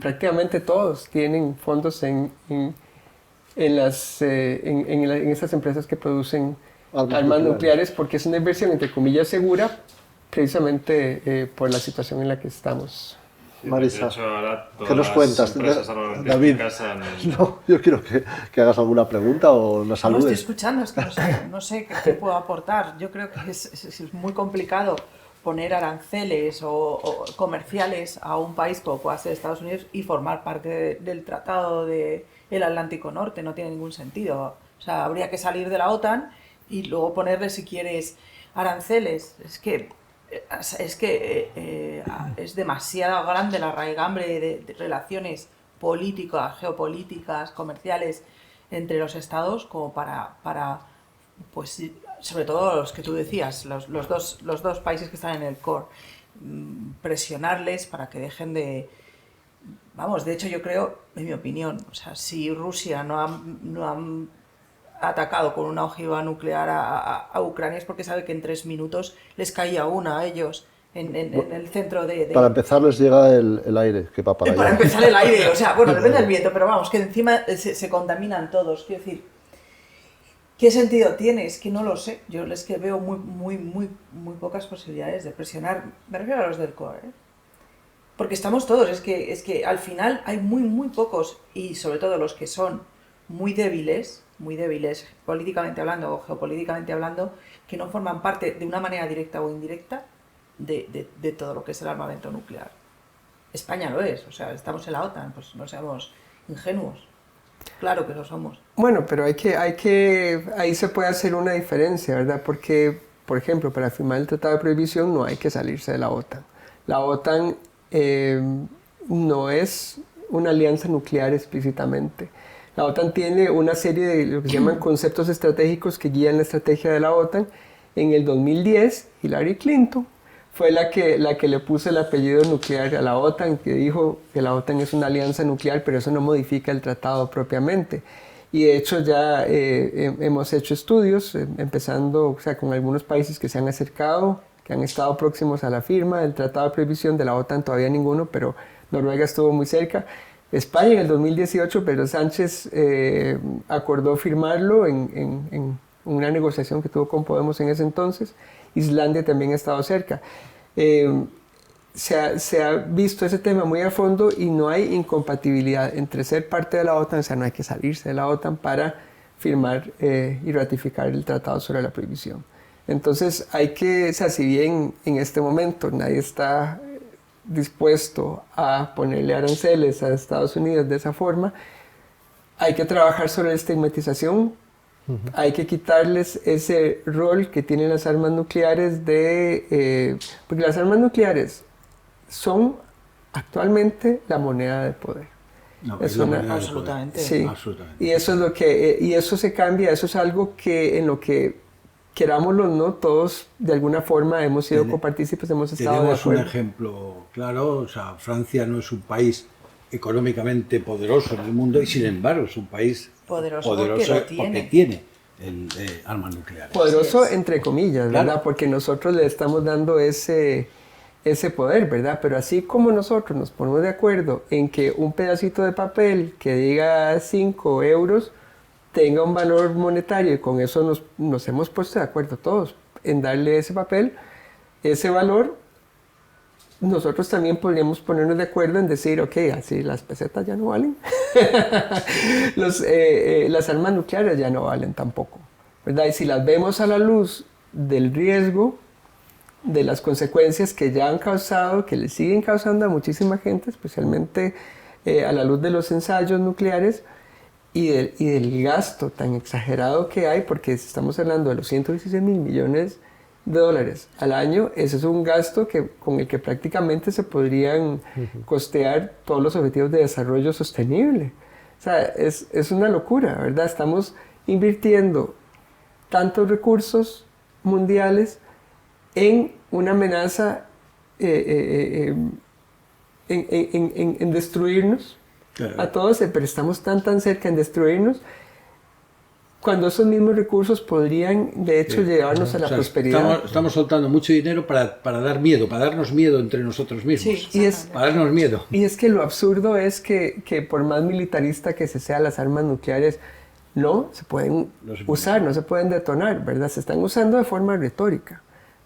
prácticamente todos tienen fondos en esas empresas que producen armas nucleares, porque es una inversión, entre comillas, segura, precisamente por la situación en la que estamos. Marisa, de hecho, ahora ¿qué nos cuentas? David, no, yo quiero que hagas alguna pregunta o nos saludes. No, estoy escuchando, es que no sé qué puedo aportar. Yo creo que es muy complicado poner aranceles o comerciales a un país como pueda ser Estados Unidos y formar parte del Tratado del Atlántico Norte. No tiene ningún sentido. O sea, habría que salir de la OTAN y luego ponerle, si quieres, aranceles. Es que es demasiado grande la raigambre de relaciones políticas, geopolíticas, comerciales entre los estados como para pues sobre todo los que tú decías, los dos países que están en el core, presionarles para que dejen de... Vamos, de hecho yo creo, en mi opinión, o sea, si Rusia no ha atacado con una ojiva nuclear a Ucrania es porque sabe que en 3 minutos les caía una a ellos en el centro de... Para empezar les llega el aire, que va para allá. Para empezar el aire, o sea, bueno, depende del viento, pero vamos, que encima se contaminan todos. Quiero decir, ¿qué sentido tiene? Es que no lo sé. Yo es que veo muy pocas posibilidades de presionar. Me refiero a los del core, ¿eh? Porque estamos todos, es que al final hay muy pocos, y sobre todo los que son muy débiles políticamente hablando o geopolíticamente hablando, que no forman parte de una manera directa o indirecta de todo lo que es el armamento nuclear. España lo es, o sea, estamos en la OTAN, pues no seamos ingenuos. Claro que lo somos. Bueno, pero ahí se puede hacer una diferencia, ¿verdad? Porque, por ejemplo, para firmar el Tratado de Prohibición no hay que salirse de la OTAN. La OTAN no es una alianza nuclear explícitamente. La OTAN tiene una serie de lo que se llaman conceptos estratégicos que guían la estrategia de la OTAN. En el 2010, Hillary Clinton fue la que le puso el apellido nuclear a la OTAN, que dijo que la OTAN es una alianza nuclear, pero eso no modifica el tratado propiamente. Y de hecho ya hemos hecho estudios, empezando o sea, con algunos países que se han acercado, que han estado próximos a la firma del Tratado de Prohibición. De la OTAN todavía ninguno, pero Noruega estuvo muy cerca. España en el 2018, Pedro Sánchez acordó firmarlo en una negociación que tuvo con Podemos en ese entonces. Islandia también ha estado cerca. Se ha visto ese tema muy a fondo y no hay incompatibilidad entre ser parte de la OTAN, o sea, no hay que salirse de la OTAN para firmar y ratificar el Tratado sobre la Prohibición. Entonces hay que, o sea, si bien en este momento nadie está dispuesto a ponerle aranceles a Estados Unidos de esa forma, hay que trabajar sobre la estigmatización. Hay que quitarles ese rol que tienen las armas nucleares porque las armas nucleares son actualmente la moneda de poder. No, absolutamente. Sí. Absolutamente. Y eso es lo que y eso se cambia, eso es algo que en lo que querámoslo o no, todos de alguna forma hemos sido copartícipes, hemos estado de Tenemos acuerdo. un ejemplo claro, o sea, Francia no es un país económicamente poderoso en el mundo y sin embargo es un país Poderoso porque tiene armas nucleares. Poderoso entre comillas, ¿verdad? Claro. Porque nosotros le estamos dando ese poder, ¿verdad? Pero así como nosotros nos ponemos de acuerdo en que un pedacito de papel que diga 5 euros tenga un valor monetario y con eso nos hemos puesto de acuerdo todos en darle ese papel, ese valor, nosotros también podríamos ponernos de acuerdo en decir, ok, así las pesetas ya no valen, las armas nucleares ya no valen tampoco, ¿verdad? Y si las vemos a la luz del riesgo, de las consecuencias que ya han causado, que le siguen causando a muchísima gente, especialmente a la luz de los ensayos nucleares, y del gasto tan exagerado que hay, porque estamos hablando de los 116 mil millones de dólares al año, ese es un gasto con el que prácticamente se podrían costear todos los objetivos de desarrollo sostenible. O sea, es una locura, ¿verdad? Estamos invirtiendo tantos recursos mundiales en una amenaza en destruirnos. Claro. A todos, pero estamos tan cerca en destruirnos. cuando esos mismos recursos podrían, de hecho, llevarnos a la prosperidad. Estamos soltando mucho dinero para dar miedo, para darnos miedo entre nosotros mismos. Sí, para darnos miedo. Y es que lo absurdo es que por más militarista que se sea, las armas nucleares no se pueden usar, no se pueden detonar, ¿verdad? Se están usando de forma retórica,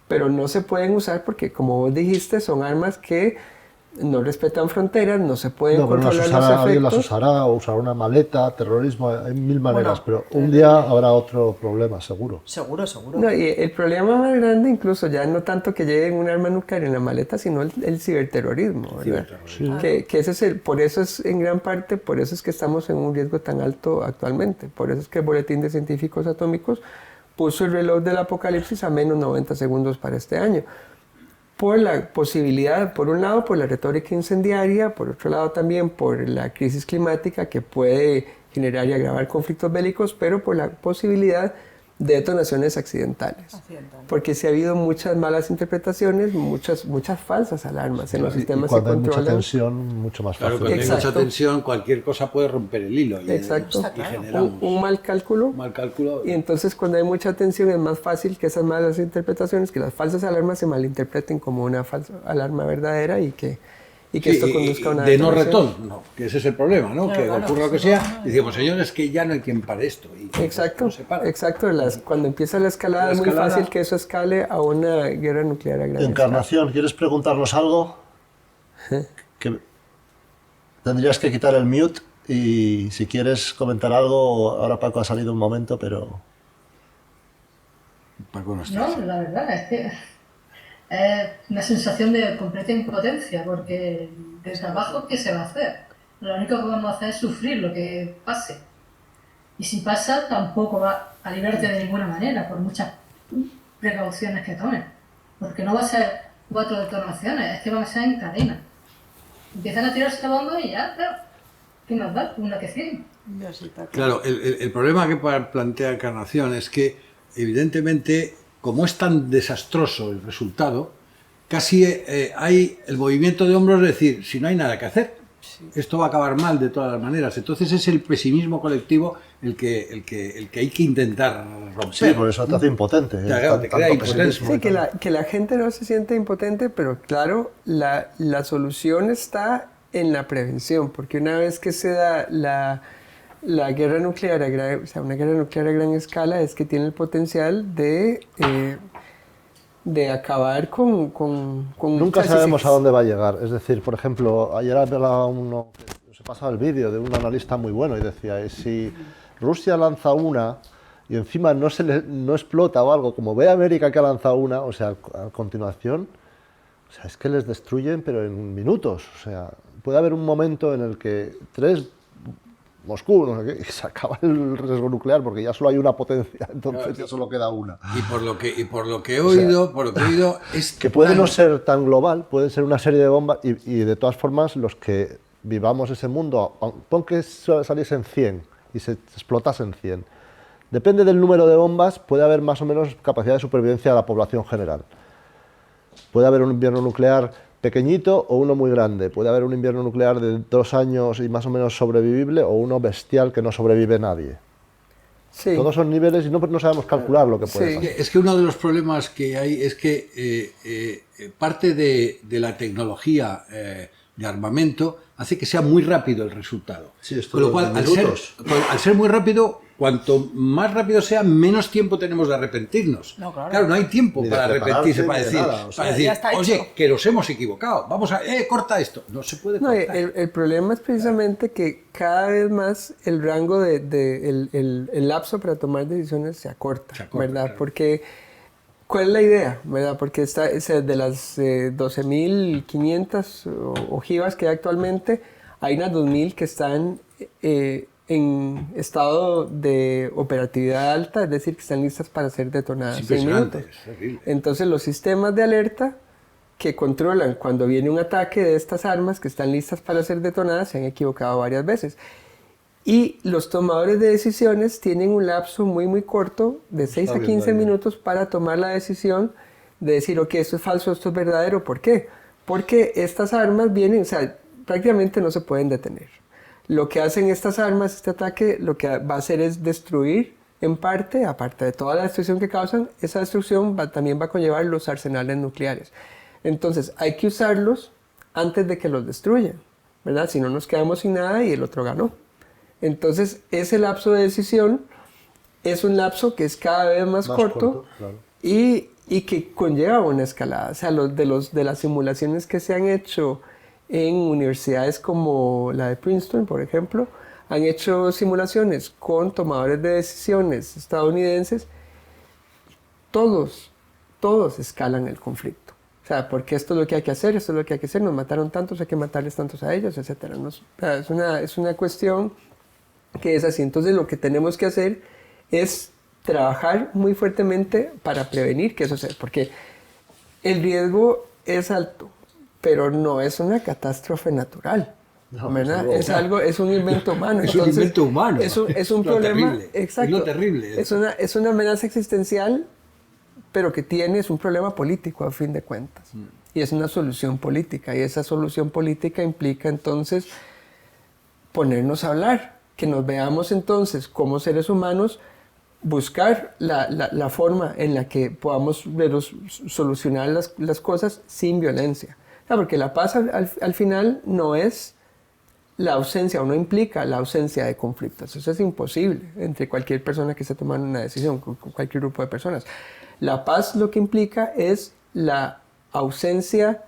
pero no se pueden usar porque, como vos dijiste, son armas que no respetan fronteras, no se pueden controlar los efectos. Alguien las usará, o usará una maleta, terrorismo, hay mil maneras, pero un día habrá otro problema, seguro. Seguro. No, y el problema más grande, incluso ya no tanto que lleven un arma nuclear en la maleta, sino el ciberterrorismo, ¿verdad? Sí. Que ese es por eso es en gran parte, por eso es que estamos en un riesgo tan alto actualmente. Por eso es que el Boletín de Científicos Atómicos puso el reloj del apocalipsis a menos 90 segundos para este año. Por la posibilidad, por un lado, por la retórica incendiaria, por otro lado también por la crisis climática que puede generar y agravar conflictos bélicos, pero por la posibilidad de detonaciones accidentales. Porque sí ha habido muchas malas interpretaciones, muchas falsas alarmas en los sistemas de control. Cuando hay mucha tensión, mucho más fácil. Claro, cuando hay mucha tensión, cualquier cosa puede romper el hilo. Exacto. Y generamos un mal cálculo. Y entonces cuando hay mucha tensión es más fácil que esas malas interpretaciones, que las falsas alarmas se malinterpreten como una falsa alarma verdadera y que esto conduzca a una de no detonación. retorno, que ese es el problema, ¿no? Claro, que ocurra lo que sea, y decimos, señores, que ya no hay quien pare esto. Y Exacto, no se para. exacto. Cuando empieza la escalada es muy fácil que eso escale a una guerra nuclear a gran escala. Encarnación, ¿quieres preguntarnos algo? Que tendrías que quitar el mute y si quieres comentar algo, ahora Paco ha salido un momento, pero... Paco no está. No, la verdad es que es una sensación de completa impotencia, porque desde abajo, ¿qué se va a hacer? Lo único que podemos hacer es sufrir lo que pase. Y si pasa, tampoco va a liberarte de ninguna manera, por muchas precauciones que tomes. Porque no va a ser 4 detonaciones, es que van a ser en cadena. Empiezan a tirarse bombas y ya, claro, ¿qué más da? Una que 100. Claro, el problema que plantea Encarnación es que, evidentemente, como es tan desastroso el resultado, casi hay el movimiento de hombros de decir, si no hay nada que hacer, esto va a acabar mal de todas las maneras. Entonces es el pesimismo colectivo el que hay que intentar romper. Sí, por eso te hace impotente. Claro, te crea impotente. Sí, que la gente no se siente impotente, pero claro, la solución está en la prevención, porque una vez que se da la guerra nuclear, una guerra nuclear a gran escala es que tiene el potencial de acabar con Nunca sabemos a dónde va a llegar. Es decir, por ejemplo, ayer hablaba uno, se pasaba el vídeo de un analista muy bueno y decía, si Rusia lanza una y encima no explota o algo, como ve América que ha lanzado una, o sea, a continuación, o sea, es que les destruyen, pero en minutos. O sea, puede haber un momento en el que Moscú, no sé qué, y se acaba el riesgo nuclear porque ya solo hay una potencia, entonces ya solo queda una. Y por lo que he oído, es que puede no ser tan global, puede ser una serie de bombas y de todas formas los que vivamos ese mundo, pon que saliesen 100 y se explotasen 100. Depende del número de bombas, puede haber más o menos capacidad de supervivencia de la población general. Puede haber un invierno nuclear pequeñito o uno muy grande. Puede haber un invierno nuclear de 2 años y más o menos sobrevivible o uno bestial que no sobrevive nadie. Sí. Todos son niveles y no sabemos calcular lo que puede pasar. Es que uno de los problemas que hay es que parte de la tecnología de armamento hace que sea muy rápido el resultado. Sí, esto con lo cual, al ser muy rápido, cuanto más rápido sea, menos tiempo tenemos de arrepentirnos. No, claro. No hay tiempo Ni de para arrepentirse, para prepararte, decir, ni de nada, o sea, ya está hecho. oye, que nos hemos equivocado, vamos a, corta esto. No se puede No, cortar. el problema es precisamente que cada vez más el rango el lapso para tomar decisiones se acorta, ¿verdad? Claro. Porque, ¿cuál es la idea? ¿Verdad? Porque de las 12.500 ojivas que hay actualmente, hay unas 2.000 que están en estado de operatividad alta, es decir, que están listas para ser detonadas en minutos. Entonces los sistemas de alerta que controlan cuando viene un ataque de estas armas que están listas para ser detonadas se han equivocado varias veces. Y los tomadores de decisiones tienen un lapso muy corto, de 6 a 15 minutos, para tomar la decisión de decir, ok, esto es falso, esto es verdadero. ¿Por qué? Porque estas armas vienen, o sea, prácticamente no se pueden detener. Lo que hacen estas armas, este ataque, lo que va a hacer es destruir en parte, aparte de toda la destrucción que causan, esa destrucción también va a conllevar los arsenales nucleares. Entonces, hay que usarlos antes de que los destruyan, ¿verdad? Si no, nos quedamos sin nada y el otro ganó. Entonces, ese lapso de decisión es un lapso que es cada vez más corto, claro. y que conlleva una escalada. O sea, de las simulaciones que se han hecho en universidades como la de Princeton, por ejemplo, han hecho simulaciones con tomadores de decisiones estadounidenses. Todos escalan el conflicto. O sea, porque esto es lo que hay que hacer, esto es lo que hay que hacer, nos mataron tantos, hay que matarles tantos a ellos, etc. O sea, es una cuestión que es así. Entonces, lo que tenemos que hacer es trabajar muy fuertemente para prevenir que eso sea, porque el riesgo es alto, pero no es una catástrofe natural. No, ¿verdad? no. Es un invento humano. Es un invento humano. Es un Lo problema. terrible. Exacto. Es lo terrible. Es una amenaza existencial, pero que es un problema político a fin de cuentas. Y es una solución política. Y esa solución política implica entonces ponernos a hablar, que nos veamos entonces como seres humanos, buscar la forma en la que podamos solucionar las cosas sin violencia. O sea, porque la paz al final no es la ausencia o no implica la ausencia de conflictos. Eso es imposible entre cualquier persona que esté tomando una decisión, con cualquier grupo de personas. La paz lo que implica es la ausencia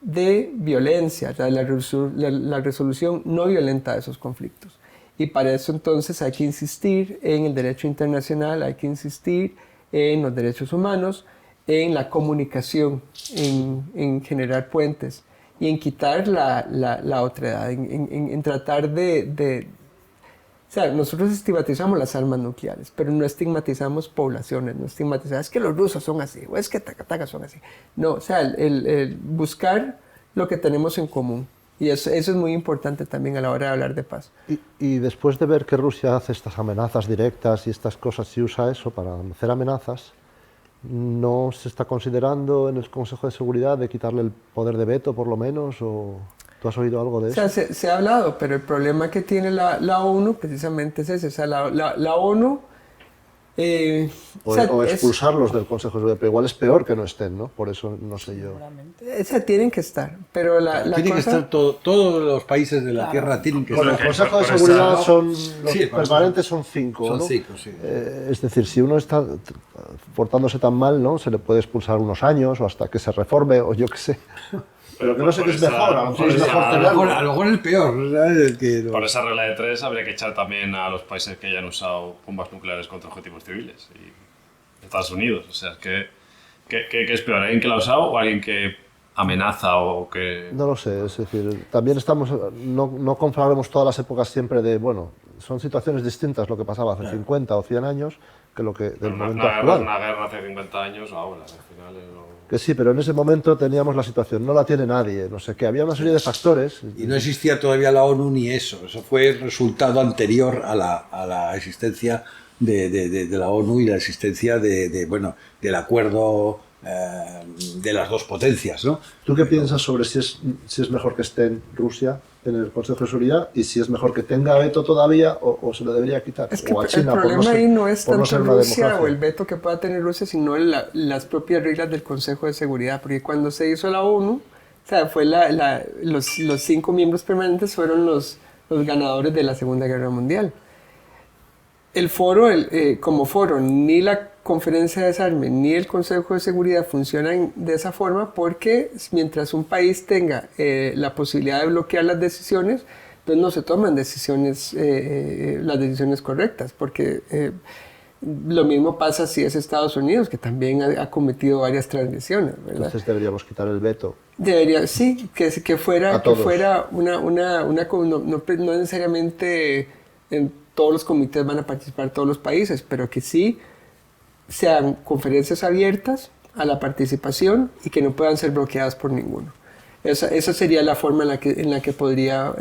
de violencia, o sea, la resolución no violenta de esos conflictos. Y para eso entonces hay que insistir en el derecho internacional, hay que insistir en los derechos humanos, en la comunicación, en generar puentes y en quitar la otredad, en tratar de... O sea, nosotros estigmatizamos las armas nucleares, pero no estigmatizamos poblaciones, no estigmatizamos, es que los rusos son así, o es que Tacataca son así. No, o sea, el buscar lo que tenemos en común. Y eso es muy importante también a la hora de hablar de paz. Y después de ver que Rusia hace estas amenazas directas y estas cosas y usa eso para hacer amenazas, ¿no se está considerando en el Consejo de Seguridad de quitarle el poder de veto, por lo menos? ¿O tú has oído algo de eso? O sea, se ha hablado, pero el problema que tiene la ONU precisamente es ese. O sea, la ONU... O expulsarlos del Consejo de Seguridad, pero igual es peor que no estén, ¿no? Por eso no sé yo. O sea, tienen que estar, pero tienen que estar todos los países de la Tierra tienen que Bueno, estar. el Consejo de por Seguridad eso- son los Sí, permanentes son 5, Son ¿no? 5, sí. Es decir, si uno está portándose tan mal, ¿no? Se le puede expulsar unos años o hasta que se reforme o yo qué sé. Pero que no sé qué es mejor, a lo mejor es mejor tenerlo. A lo mejor el peor, ¿sabes? El que Por esa regla de 3 habría que echar también a los países que hayan usado bombas nucleares contra objetivos civiles. Y Estados Unidos, o sea, ¿qué es peor? ¿Alguien que la ha usado o alguien que amenaza o que...? No lo sé, es decir, también estamos, no comparamos todas las épocas siempre de, bueno, son situaciones distintas lo que pasaba hace 50 o 100 años que lo que del momento actual. Una guerra hace 50 años ahora, al final es lo... Que sí, pero en ese momento teníamos la situación, no la tiene nadie, no sé qué, había una serie de factores. Y no existía todavía la ONU ni eso. Eso fue el resultado anterior a la existencia de la ONU y la existencia del acuerdo de las dos potencias, ¿no? ¿Tú qué piensas sobre si es mejor que esté en Rusia en el Consejo de Seguridad y si es mejor que tenga veto todavía o se lo debería quitar? Es que o a el China, problema ahí no es por no tanto ser una Rusia democracia. o el veto que pueda tener Rusia, sino las propias reglas del Consejo de Seguridad. Porque cuando se hizo la ONU, o sea, fue los 5 miembros permanentes fueron los ganadores de la Segunda Guerra Mundial. El foro, como foro, ni la Conferencia de Desarme ni el Consejo de Seguridad funcionan de esa forma porque mientras un país tenga la posibilidad de bloquear las decisiones, pues no se toman decisiones, las decisiones correctas, porque lo mismo pasa si es Estados Unidos, que también ha cometido varias transgresiones, ¿verdad? Entonces deberíamos quitar el veto. Debería, sí, que fuera A todos. no necesariamente en todos los comités van a participar todos los países, pero que sí sean conferencias abiertas a la participación y que no puedan ser bloqueadas por ninguno. Esa sería la forma en la que podría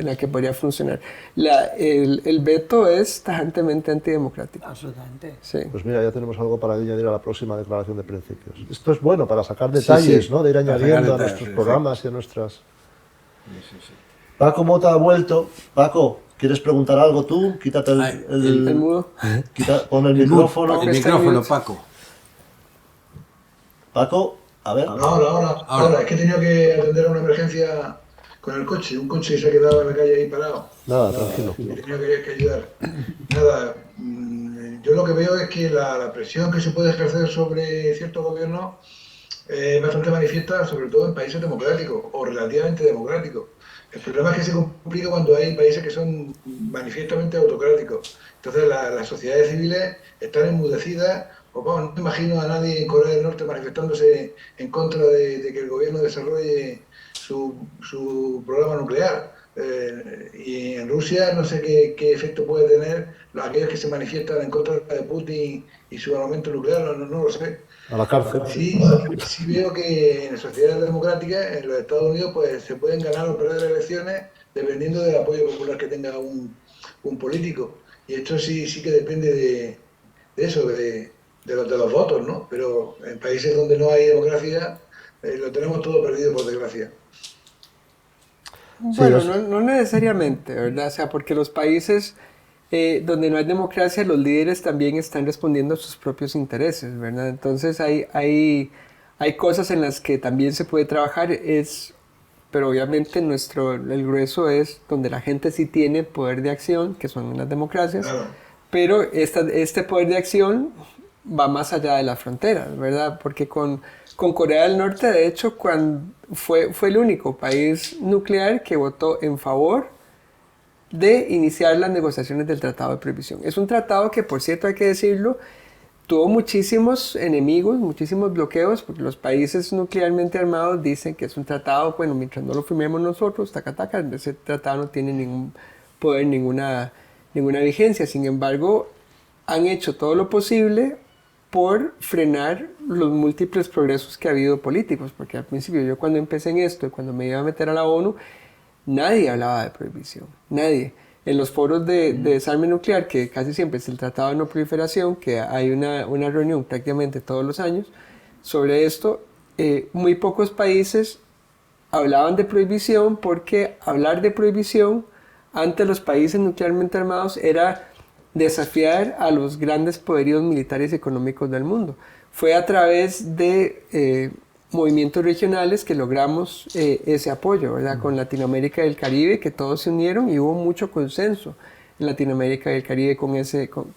funcionar. El veto es tajantemente antidemocrático. Absolutamente. Sí. Pues mira, ya tenemos algo para añadir a la próxima declaración de principios. Esto es bueno para sacar detalles, sí. ¿no? De ir Para añadiendo sacar a detalles, nuestros sí, programas y a nuestras... Paco Mota ha vuelto. Paco, ¿Quieres preguntar algo tú? Quítate El mudo. Pon el micrófono. El micrófono, Paco. Paco, a ver. Ahora, es que he tenido que atender a una emergencia con el coche, un coche que se ha quedado en la calle ahí parado. Nada, tranquilo. Y he tenido que ayudar. Nada, yo lo que veo es que la presión que se puede ejercer sobre ciertos gobiernos es bastante manifiesta, sobre todo en países democráticos o relativamente democráticos. El problema es que se complica cuando hay países que son manifiestamente autocráticos. Entonces las sociedades civiles están enmudecidas. Pues vamos, no me imagino a nadie en Corea del Norte manifestándose en contra de que el gobierno desarrolle su programa nuclear. Y en Rusia no sé qué efecto puede tener aquellos que se manifiestan en contra de Putin y su armamento nuclear, no lo sé. A la cárcel. Sí veo que en sociedades democráticas, en los Estados Unidos, pues se pueden ganar o perder elecciones dependiendo del apoyo popular que tenga un político. Y esto sí que depende de eso, de los votos, ¿no? Pero en países donde no hay democracia, lo tenemos todo perdido, por desgracia. Bueno, no necesariamente, ¿verdad? O sea, porque los países donde no hay democracia, los líderes también están respondiendo a sus propios intereses, ¿verdad? Entonces hay cosas en las que también se puede trabajar, pero obviamente el grueso es donde la gente sí tiene poder de acción, que son las democracias, Claro. pero este poder de acción va más allá de las fronteras, ¿verdad? Porque con Corea del Norte, de hecho, fue el único país nuclear que votó en favor de iniciar las negociaciones del Tratado de Prohibición. Es un tratado que, por cierto, hay que decirlo, tuvo muchísimos enemigos, muchísimos bloqueos, porque los países nuclearmente armados dicen que es un tratado, bueno, mientras no lo firmemos nosotros, ese tratado no tiene ningún poder, ninguna vigencia. Sin embargo, han hecho todo lo posible por frenar los múltiples progresos que ha habido políticos, porque al principio yo cuando empecé en esto y cuando me iba a meter a la ONU, nadie hablaba de prohibición, nadie. En los foros de desarme nuclear, que casi siempre es el Tratado de No Proliferación, que hay una reunión prácticamente todos los años sobre esto, muy pocos países hablaban de prohibición, porque hablar de prohibición ante los países nuclearmente armados era desafiar a los grandes poderíos militares y económicos del mundo. Fue a través de movimientos regionales que logramos ese apoyo, ¿verdad? Con Latinoamérica y el Caribe, que todos se unieron y hubo mucho consenso en Latinoamérica y el Caribe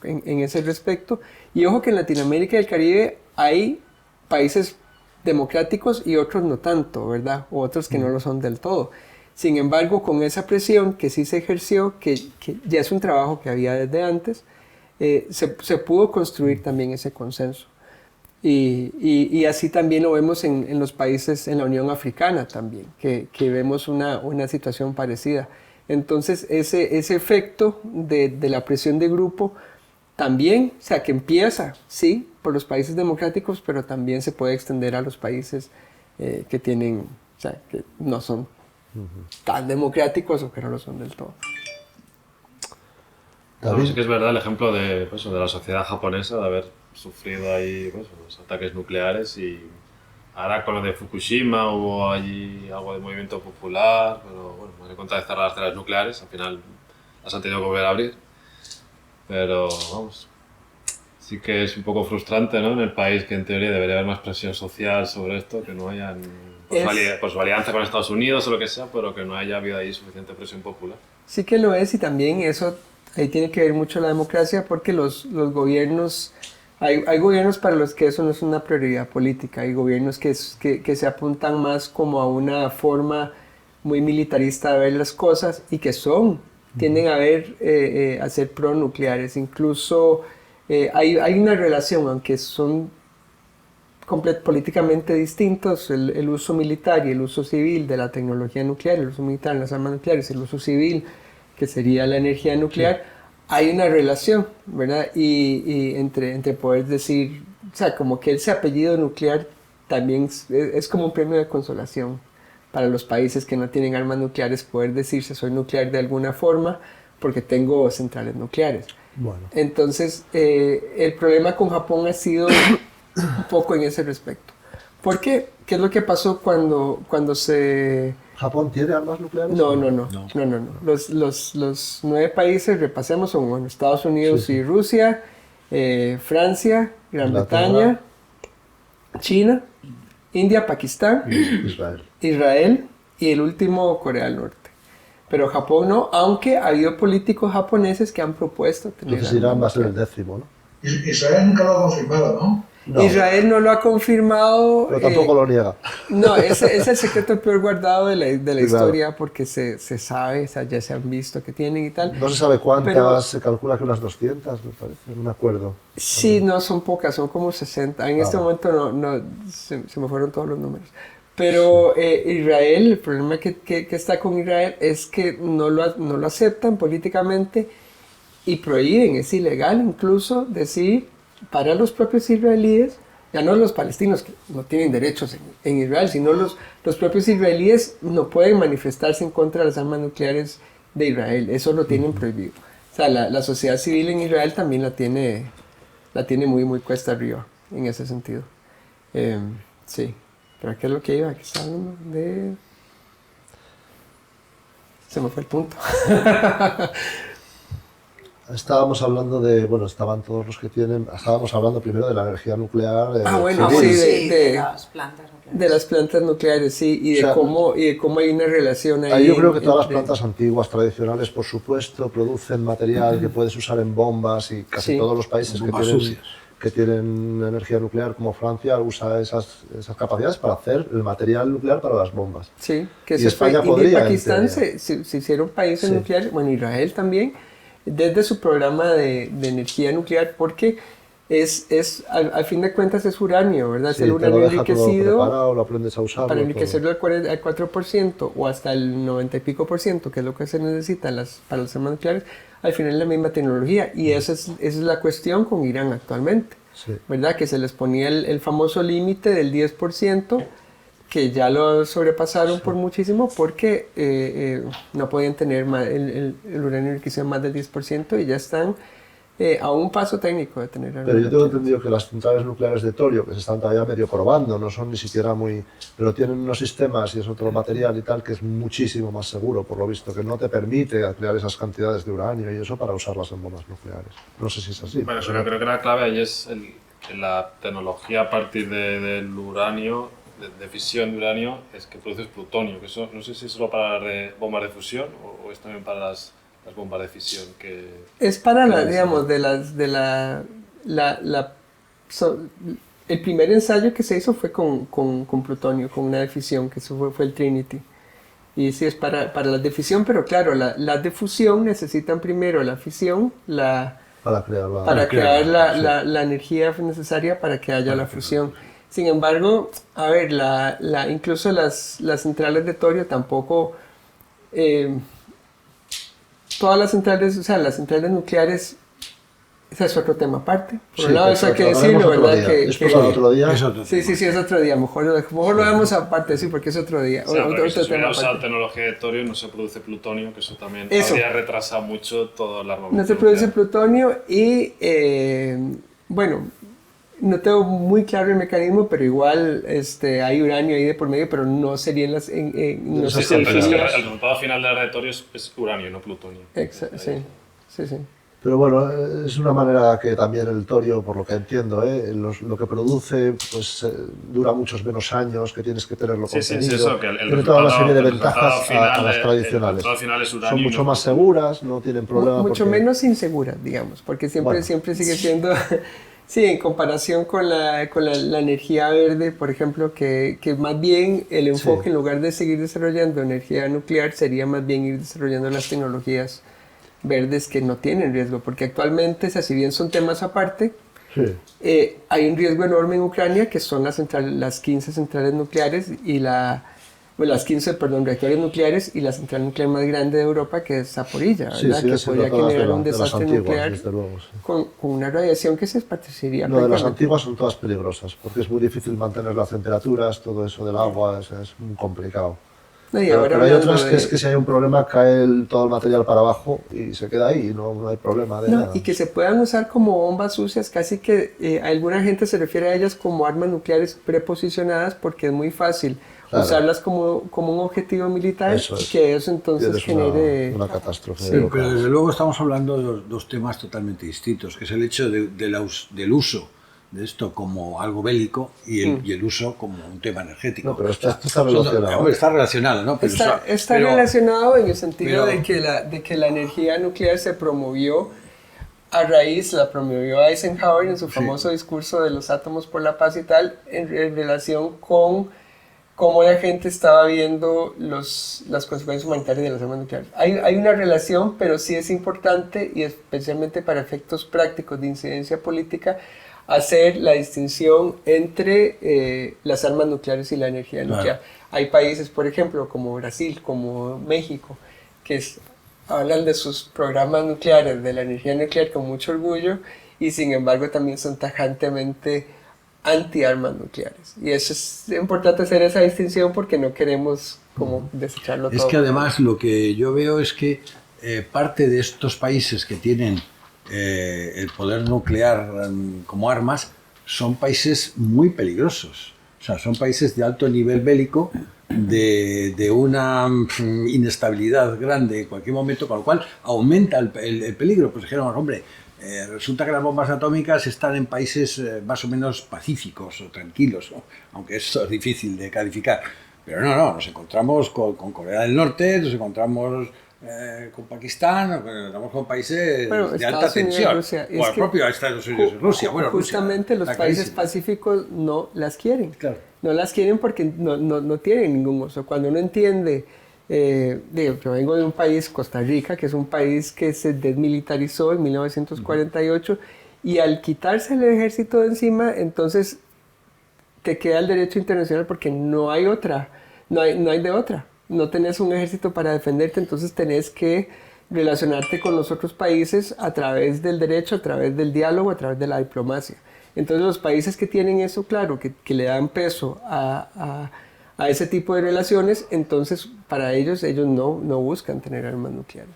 en ese respecto. Y ojo que en Latinoamérica y el Caribe hay países democráticos y otros no tanto, ¿verdad? O otros que no lo son del todo. Sin embargo, con esa presión que sí se ejerció, que ya es un trabajo que había desde antes, se pudo construir también ese consenso. Y así también lo vemos en los países, en la Unión Africana también, que vemos una situación parecida. Entonces, ese efecto de la presión de grupo también, o sea, que empieza, sí, por los países democráticos, pero también se puede extender a los países que tienen, o sea, que no son tan democráticos o que no lo son del todo. Bueno, sí que es verdad el ejemplo de la sociedad japonesa, de haber sufrido ahí los ataques nucleares, y ahora con lo de Fukushima hubo allí algo de movimiento popular, pero bueno, en contra de cerrar las centrales nucleares, al final las han tenido que volver a abrir. Pero vamos, sí que es un poco frustrante, ¿no? En el país, que en teoría debería haber más presión social sobre esto, que no hayan, por su alianza con Estados Unidos o lo que sea, pero que no haya habido ahí suficiente presión popular. Sí que lo es, y también eso, ahí tiene que ver mucho la democracia, porque los gobiernos, hay gobiernos para los que eso no es una prioridad política, hay gobiernos que se apuntan más como a una forma muy militarista de ver las cosas, y que tienden a ser pro-nucleares. Incluso hay una relación, aunque son políticamente distintos, el uso militar y el uso civil de la tecnología nuclear, el uso militar en las armas nucleares, el uso civil, que sería la energía nuclear, hay una relación, ¿verdad? Y entre poder decir, o sea, como que ese apellido nuclear también es como un premio de consolación para los países que no tienen armas nucleares, poder decirse soy nuclear de alguna forma porque tengo centrales nucleares. Bueno. Entonces, el problema con Japón ha sido un poco en ese respecto. ¿Por qué? ¿Qué es lo que pasó cuando se ¿Japón tiene armas nucleares? No. Los 9 países, repasemos, son bueno, Estados Unidos y Rusia, Francia, Gran Bretaña, China, India, Pakistán, Israel y el último Corea del Norte. Pero Japón no, aunque ha habido políticos japoneses que han propuesto tener Entonces Irán va a ser el 10º, ¿no? Israel nunca lo ha confirmado, ¿no? No. Israel no lo ha confirmado. Pero tampoco lo niega. No, es el secreto peor guardado de la historia porque se sabe, o sea, ya se han visto que tienen y tal. No se sabe cuántas, Pero, se calcula que unas 200, me parece, no me acuerdo. sí, no, son pocas, son como 60. En este momento no se me fueron todos los números. Pero Israel, el problema que está con Israel es que no lo aceptan políticamente y prohíben, es ilegal incluso decir para los propios israelíes, ya no los palestinos que no tienen derechos en Israel, sino los propios israelíes no pueden manifestarse en contra de las armas nucleares de Israel, eso lo tienen prohibido. O sea, la sociedad civil en Israel también la tiene muy, muy cuesta arriba en ese sentido. Sí, pero ¿qué es lo que iba? ¿Qué está hablando de...? Se me fue el punto. Estábamos hablando de, bueno, estaban todos los que tienen, estábamos hablando primero de la energía nuclear. Bueno, civil. sí, de las plantas nucleares. De las plantas nucleares, sí, y de, O sea, cómo hay una relación ahí. Ahí yo creo que todas las entre- plantas antiguas, tradicionales, por supuesto, producen material que puedes usar en bombas y casi Sí. todos los países Bombas sucias. que tienen energía nuclear, como Francia, usa esas capacidades para hacer el material nuclear para las bombas. Sí, que Y se fue. España India y podría, en Pakistán teoría. se hicieron países Sí. nucleares, bueno, Israel también, desde su programa de energía nuclear, porque al fin de cuentas es uranio, ¿verdad? Es Sí, el te uranio lo deja todo enriquecido preparado, lo aprendes a usarlo. para todo. enriquecerlo al 4% o hasta el 90 y pico por ciento, que es lo que se necesita para las armas nucleares, al final es la misma tecnología. Y esa es la cuestión con Irán actualmente, Sí. ¿verdad? Que se les ponía el famoso límite del 10%, que ya lo sobrepasaron por muchísimo porque no podían tener el uranio enriquecido más del 10% y ya están a un paso técnico de tener armas Pero yo tengo nucleares. entendido que las centrales nucleares de torio, que se están todavía medio probando, no son ni siquiera muy... pero tienen unos sistemas y es otro material y tal que es muchísimo más seguro, por lo visto, que no te permite crear esas cantidades de uranio y eso para usarlas en bombas nucleares. No sé si es así. Bueno, pero- yo creo que la clave ahí es que la tecnología a partir del uranio, de fisión de uranio, es que produces plutonio, que eso no sé si es solo para bombas de fusión o es también para las bombas de fisión. Es para Sí, digamos, el primer ensayo que se hizo fue con plutonio, con una de fisión, que eso fue el Trinity. Y sí es para la de fisión, pero claro, las de fusión necesitan primero la fisión, Para crearla. para crear sí. la energía necesaria para que haya la fusión. Sin embargo, a ver, incluso las centrales de torio tampoco, todas las centrales, o sea, las centrales nucleares, ese es otro tema aparte. Por Sí, un lado, eso hay que decirlo, ¿verdad? Esto para otro día. Es otro Sí, tema. sí, es otro día. Mejor lo vemos aparte, sí, porque es otro día. O sea, otro porque si se tema hubiera usado aparte. tecnología de torio no se produce plutonio, que eso también Eso. habría retrasado mucho todo el armamento. No se produce nuclear. plutonio y, bueno, no tengo muy claro el mecanismo, pero igual hay uranio ahí de por medio, pero no serían no Sí, se sí, pero es que produciría. el resultado final de la de torio es uranio, no plutonio. Sí. Pero bueno, es una manera que también el torio, por lo que entiendo, lo que produce pues dura muchos menos años, que tienes que tenerlo Sí, sí, contenido. sí, eso, que el Tiene toda una resultado- serie de el resultado ventajas final a las el tradicionales. resultado final es uranio Son y mucho no más plutonio. seguras, no tienen problema. Mucho porque- menos inseguras, digamos, porque Bueno. siempre sigue siendo, sí, en comparación con la energía verde, por ejemplo, que más bien el enfoque, Sí. en lugar de seguir desarrollando energía nuclear, sería más bien ir desarrollando las tecnologías verdes que no tienen riesgo, porque actualmente, o sea, si bien son temas aparte, Sí. hay un riesgo enorme en Ucrania, que son las 15 centrales nucleares y las 15, reactores nucleares y la central nuclear más grande de Europa, que es Zaporilla, Sí, ¿verdad? sigue Que siendo podría todas generar un de las desastre antiguas, nuclear desde luego, sí. con una radiación que se esparciría. No, de las prácticamente. antiguas son todas peligrosas, porque es muy difícil mantener las temperaturas, todo eso del agua, es muy complicado. No, y Pero, ahora pero hay hablando otras que es que si hay un problema cae todo el material para abajo y se queda ahí, no hay problema de No, nada. y que se puedan usar como bombas sucias, casi que alguna gente se refiere a ellas como armas nucleares preposicionadas porque es muy fácil Claro. usarlas como un objetivo militar, Eso es. que eso entonces Eres genere... una catástrofe. Sí, Pero desde luego estamos hablando de dos temas totalmente distintos, que es el hecho del uso de esto como algo bélico y el uso como un tema energético. No, pero esto está relacionado. Hombre, está relacionado, ¿no? Pero Está pero- relacionado en el sentido pero- de que la energía nuclear se promovió la promovió Eisenhower en su famoso discurso de los átomos por la paz y tal, en relación con cómo la gente estaba viendo las consecuencias humanitarias de las armas nucleares. Hay una relación, pero sí es importante, y especialmente para efectos prácticos de incidencia política, hacer la distinción entre las armas nucleares y la energía nuclear. Hay países, por ejemplo, como Brasil, como México, que hablan de sus programas nucleares, de la energía nuclear con mucho orgullo, y sin embargo también son tajantemente anti-armas nucleares. Y eso es importante hacer esa distinción porque no queremos como desecharlo todo. Es que además lo que yo veo es que parte de estos países que tienen el poder nuclear como armas son países muy peligrosos. O sea, son países de alto nivel bélico, de una inestabilidad grande en cualquier momento, con lo cual aumenta el peligro. Pues dijeron, hombre, resulta que las bombas atómicas están en países más o menos pacíficos o tranquilos, ¿no? Aunque eso es difícil de calificar. Pero no, nos encontramos con Corea del Norte, nos encontramos con Pakistán, nos encontramos con países de alta Estados Unidos y tensión. Rusia. O el propio Estados Unidos y Rusia. Bueno, justamente Rusia, los países clarísimo. pacíficos no las quieren. Claro. No las quieren porque no tienen ningún uso. Cuando uno entiende, yo vengo de un país, Costa Rica, que es un país que se desmilitarizó en 1948, y al quitarse el ejército de encima, entonces te queda el derecho internacional porque no hay otra, no hay de otra. No tenés un ejército para defenderte, entonces tenés que relacionarte con los otros países a través del derecho, a través del diálogo, a través de la diplomacia. Entonces los países que tienen eso claro, que le dan peso a ese tipo de relaciones, entonces para ellos no buscan tener armas nucleares.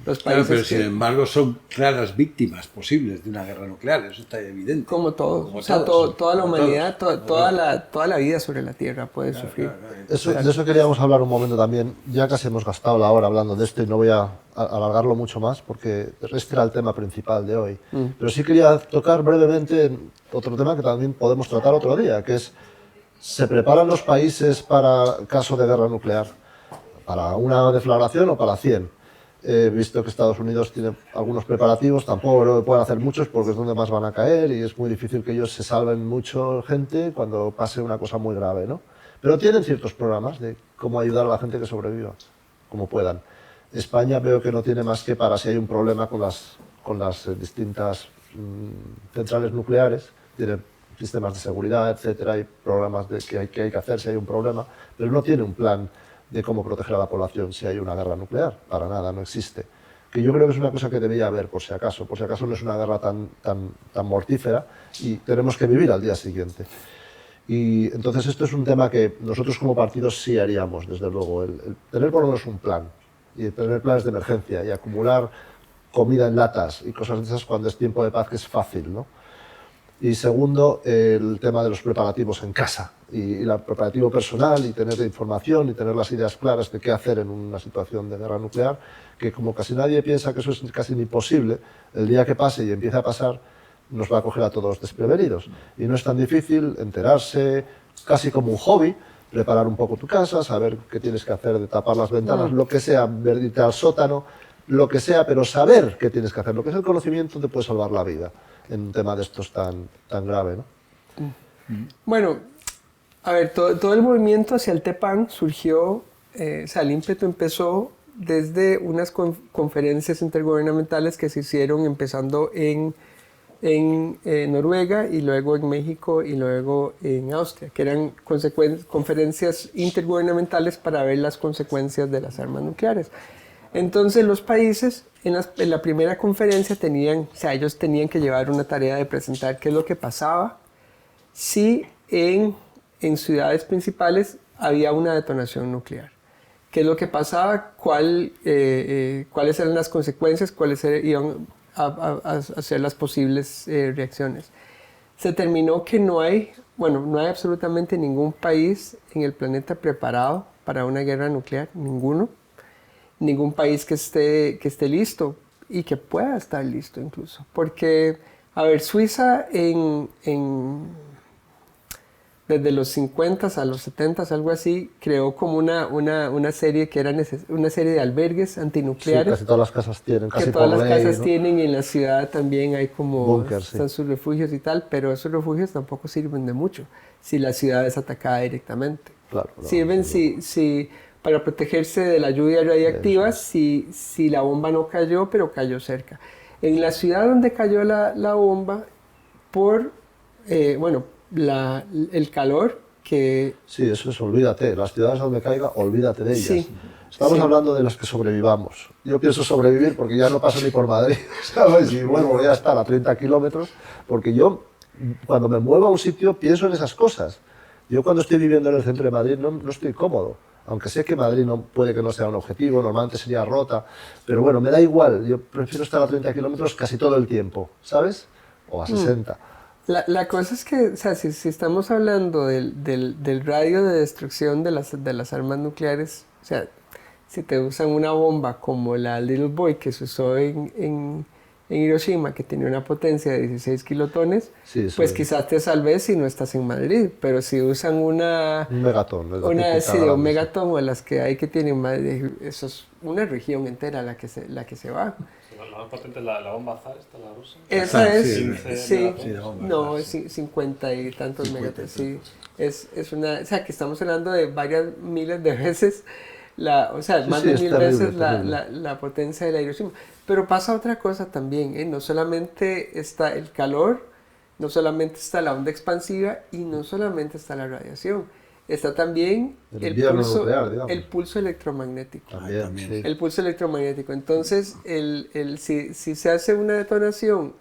Los Claro, países pero sin embargo son claras víctimas posibles de una guerra nuclear, eso está evidente. como todos, Como o sea, todos, toda la como humanidad, todos. toda la vida sobre la Tierra puede sufrir. De eso queríamos hablar un momento también. Ya casi hemos gastado la hora hablando de esto y no voy a alargarlo mucho más porque este era el tema principal de hoy. Pero sí quería tocar brevemente otro tema que también podemos tratar otro día, que es, ¿se preparan los países para caso de guerra nuclear? ¿Para una deflagración o para 100? He visto que Estados Unidos tiene algunos preparativos, tampoco creo que puedan hacer muchos porque es donde más van a caer y es muy difícil que ellos se salven mucho gente cuando pase una cosa muy grave, ¿no? Pero tienen ciertos programas de cómo ayudar a la gente que sobreviva, como puedan. España veo que no tiene más que para si hay un problema con las distintas centrales nucleares, tiene sistemas de seguridad, etcétera, hay programas que hay que hacer si hay un problema, pero no tiene un plan de cómo proteger a la población si hay una guerra nuclear, para nada, no existe. Que yo creo que es una cosa que debería haber, por si acaso no es una guerra tan mortífera y tenemos que vivir al día siguiente. Y entonces esto es un tema que nosotros como partidos sí haríamos, desde luego, el tener por lo menos un plan, y tener planes de emergencia, y acumular comida en latas y cosas de esas cuando es tiempo de paz, que es fácil, ¿no? Y segundo, el tema de los preparativos en casa y el preparativo personal y tener información y tener las ideas claras de qué hacer en una situación de guerra nuclear, que como casi nadie piensa que eso es casi imposible, el día que pase y empiece a pasar nos va a coger a todos desprevenidos. Y no es tan difícil enterarse, casi como un hobby, preparar un poco tu casa, saber qué tienes que hacer de tapar las ventanas, lo que sea, irte al sótano, lo que sea, pero saber qué tienes que hacer. Lo que es el conocimiento te puede salvar la vida en un tema de estos tan grave, ¿no? Bueno, a ver, todo el movimiento hacia el TEPAN surgió, o sea, el ímpetu empezó desde unas conferencias intergubernamentales que se hicieron empezando en Noruega y luego en México y luego en Austria, que eran conferencias intergubernamentales para ver las consecuencias de las armas nucleares. Entonces los países en la primera conferencia ellos tenían que llevar una tarea de presentar qué es lo que pasaba si en ciudades principales había una detonación nuclear. ¿Qué es lo que pasaba? ¿Cuáles eran las consecuencias? ¿Cuáles iban a ser las posibles reacciones? Se determinó que no hay bueno, no hay absolutamente ningún país en el planeta preparado para una guerra nuclear, ninguno. Ningún país que esté listo y que pueda estar listo incluso. Porque, a ver, Suiza desde los 50 a los 70, algo así, creó como una serie que era una serie de albergues antinucleares. Sí, casi todas las casas tienen, casi que todas por las ley, casas ¿no? tienen, y en la ciudad también hay como Búnker, sí. están sus refugios y tal, pero esos refugios tampoco sirven de mucho si la ciudad es atacada directamente. Claro, no, Sirven si para protegerse de la lluvia radiactiva si la bomba no cayó, pero cayó cerca. En la ciudad donde cayó la bomba, por el calor que... Sí, eso es, olvídate. Las ciudades donde caiga, olvídate de ellas. Sí, Estamos sí. hablando de las que sobrevivamos. Yo pienso sobrevivir porque ya no paso ni por Madrid, ¿sabes? Y bueno, voy a estar a 30 kilómetros, porque yo, cuando me muevo a un sitio, pienso en esas cosas. Yo cuando estoy viviendo en el centro de Madrid no estoy cómodo. Aunque sé que Madrid puede que no sea un objetivo, normalmente sería Rota, pero bueno, me da igual. Yo prefiero estar a 30 kilómetros casi todo el tiempo, ¿sabes? O a 60. La cosa es que, o sea, si estamos hablando del radio de destrucción de las armas nucleares, o sea, si te usan una bomba como la Little Boy que se usó en Hiroshima, que tenía una potencia de 16 kilotones, Sí, pues es. Quizás te salves si no estás en Madrid, pero si usan un megatón. un megatón o las que hay que tienen más, eso es una región entera la que se va. La más potente es la bomba ZAR, esta la rusa. Esa es, sí, sí, la bomba no, ZAR, es 50 y tantos 50 y megatonnes, sí. Es una, o sea, que estamos hablando de varias miles de veces, más de es 1000 terrible, veces la potencia de la Hiroshima. Pero pasa otra cosa también, ¿eh? No solamente está el calor, no solamente está la onda expansiva y no solamente está la radiación. Está también invierno nuclear, digamos. el pulso electromagnético. También, sí. El pulso electromagnético. Entonces, si se hace una detonación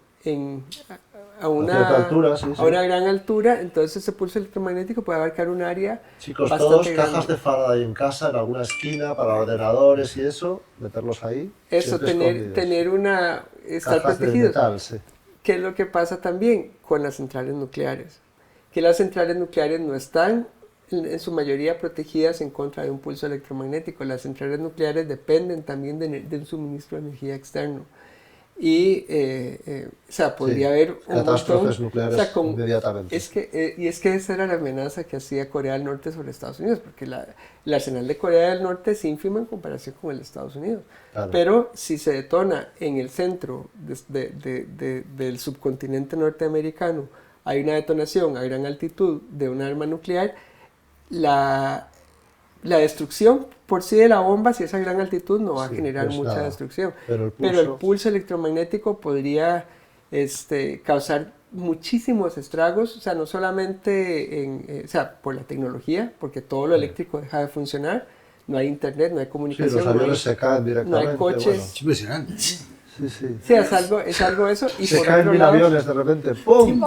a cierta altura, sí, a una gran altura, entonces ese pulso electromagnético puede abarcar un área Chicos, bastante todos grande. cajas de Faraday en casa, en alguna esquina, para ordenadores y eso, meterlos ahí. Eso, siempre tener estar cajas de protegidos. metal, sí. ¿Qué es lo que pasa también con las centrales nucleares? Que las centrales nucleares no están en su mayoría protegidas en contra de un pulso electromagnético. Las centrales nucleares dependen también de un suministro de energía externo. Y, o sea, podría haber un catástrofes montón, nucleares o sea, inmediatamente. es que esa era la amenaza que hacía Corea del Norte sobre Estados Unidos, porque el arsenal de Corea del Norte es ínfimo en comparación con el de Estados Unidos. Claro. Pero si se detona en el centro del subcontinente norteamericano, hay una detonación a gran altitud de un arma nuclear, la destrucción por sí de la bomba, si es a gran altitud, no va a generar pues mucha nada. destrucción. Pero el pulso electromagnético podría causar muchísimos estragos, o sea, no solamente o sea, por la tecnología, porque todo lo eléctrico deja de funcionar, no hay internet, no hay Sí, comunicación, los aviones se caen no directamente. hay coches. bueno. Es impresionante. Sí. Sí, es algo eso. Y Se por caen otro 1000 lado, aviones de repente. ¡Pum!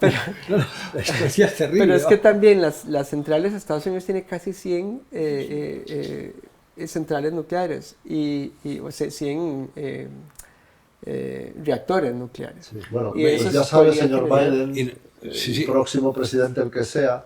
La experiencia es terrible. pero es ¿no? que también las centrales, Estados Unidos tiene casi 100 centrales nucleares o sea, 100 reactores nucleares. Sí, bueno, Y pues eso ya sabe, podría señor generar- Biden, Sí. el próximo presidente, el que sea,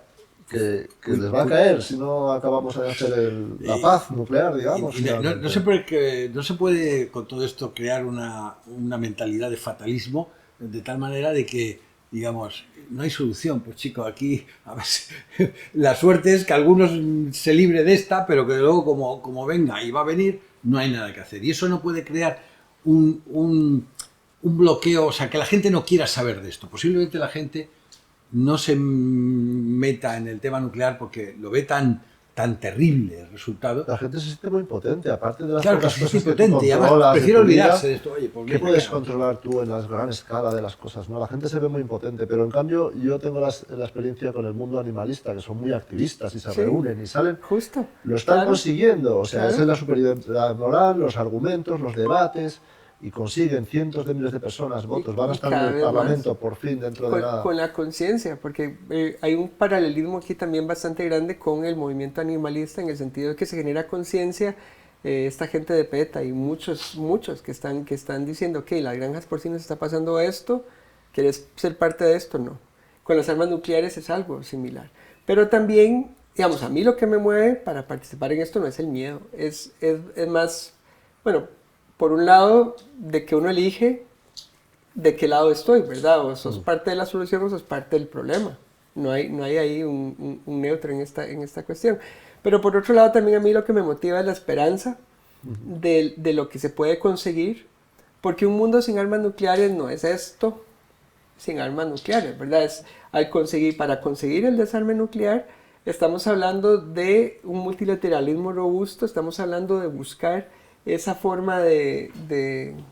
que les va a caer si no acabamos de hacer la paz nuclear, digamos. Y no finalmente. no se puede con todo esto crear una mentalidad de fatalismo de tal manera de que, digamos, no hay solución. Pues chico, aquí a ver, la suerte es que algunos se libre de esta, pero que luego como venga y va a venir, no hay nada que hacer. Y eso no puede crear un bloqueo, o sea, que la gente no quiera saber de esto. Posiblemente la gente no se meta en el tema nuclear porque lo ve tan terrible el resultado. La gente se siente muy impotente, aparte de las Claro, que pocas se siente cosas que tú impotente y además controlas de prefiero tu vida, olvidarse de esto. Oye, pues ¿qué mira, puedes ya. controlar tú en la gran escala de las cosas? ¿No? La gente se ve muy impotente, pero en cambio yo tengo la experiencia con el mundo animalista, que son muy activistas y se Sí. reúnen y salen. Justo. Lo están Claro. consiguiendo, o sea, Claro. esa es la superioridad moral, los argumentos, los debates, y consiguen cientos de miles de personas votos, van a y estar en cada el vez Parlamento por fin dentro de nada. Con la conciencia, porque hay un paralelismo aquí también bastante grande con el movimiento animalista, en el sentido de que se genera conciencia, esta gente de PETA y muchos que están diciendo que las granjas porcinas está pasando esto, ¿quieres ser parte de esto? No. con las armas nucleares es algo similar. Pero también, digamos, a mí lo que me mueve para participar en esto no es el miedo, es más, bueno, por un lado, de que uno elige de qué lado estoy, ¿verdad? O sos parte de la solución o sos parte del problema. No hay ahí un neutro en esta cuestión. Pero por otro lado, también a mí lo que me motiva es la esperanza de lo que se puede conseguir, porque un mundo sin armas nucleares no es esto sin armas nucleares, ¿verdad? Para conseguir el desarme nuclear, estamos hablando de un multilateralismo robusto, estamos hablando de buscar esa forma de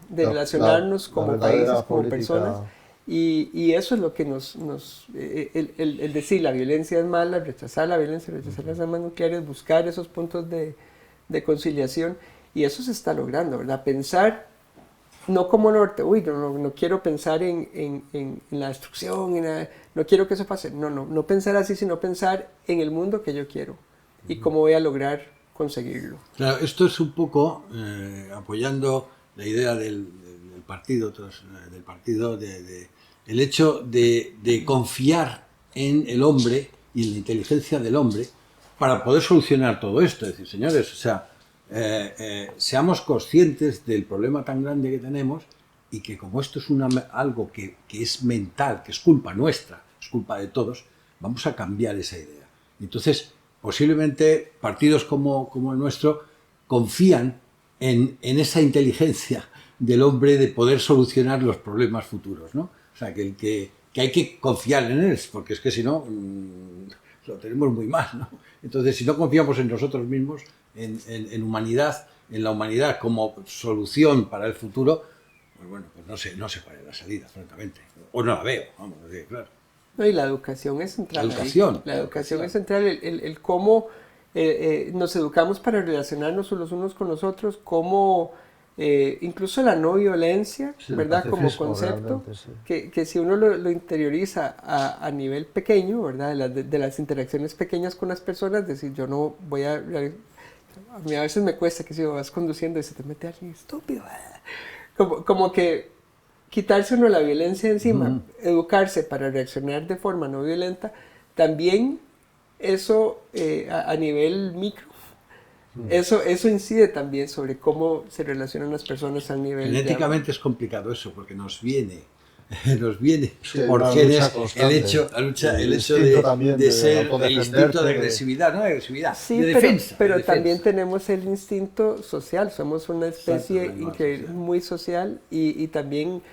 relacionarnos como países, como personas, y eso es lo que el decir la violencia es mala, rechazar la violencia, rechazar las armas nucleares, buscar esos puntos de conciliación, y eso se está logrando, ¿verdad? Pensar no como norte, no quiero pensar en la destrucción, no quiero que eso pase, no pensar así, sino pensar en el mundo que yo quiero y cómo voy a lograr conseguirlo. Claro, esto es un poco apoyando la idea del partido, el hecho de confiar en el hombre y en la inteligencia del hombre para poder solucionar todo esto. Es decir, señores, o sea, seamos conscientes del problema tan grande que tenemos y que como esto es algo que es mental, que es culpa nuestra, es culpa de todos, vamos a cambiar esa idea. Entonces, posiblemente partidos como el nuestro confían en esa inteligencia del hombre de poder solucionar los problemas futuros, ¿no? O sea, que hay que confiar en él, porque es que si no, lo tenemos muy mal, ¿no? Entonces, si no confiamos en nosotros mismos, en humanidad, en la humanidad como solución para el futuro, pues bueno, pues no sé cuál es la salida, francamente. O no la veo, vamos a decir, claro. No, y la educación es central. La educación es central, el cómo nos educamos para relacionarnos los unos con los otros, cómo incluso la no violencia, sí, ¿verdad? Como concepto, sí. que si uno lo interioriza a nivel pequeño, ¿verdad? De las interacciones pequeñas con las personas, decir, yo no voy a mí a veces me cuesta que si vas conduciendo y se te mete alguien estúpido, como que quitarse uno la violencia encima, educarse para reaccionar de forma no violenta, también eso a nivel micro, eso incide también sobre cómo se relacionan las personas a nivel... Genéticamente es complicado eso, porque nos viene sí, por genes el hecho de ser el instinto de agresividad, ¿no? Agresividad, sí, de defensa. Pero de defensa. También tenemos el instinto social, somos una especie muy social y también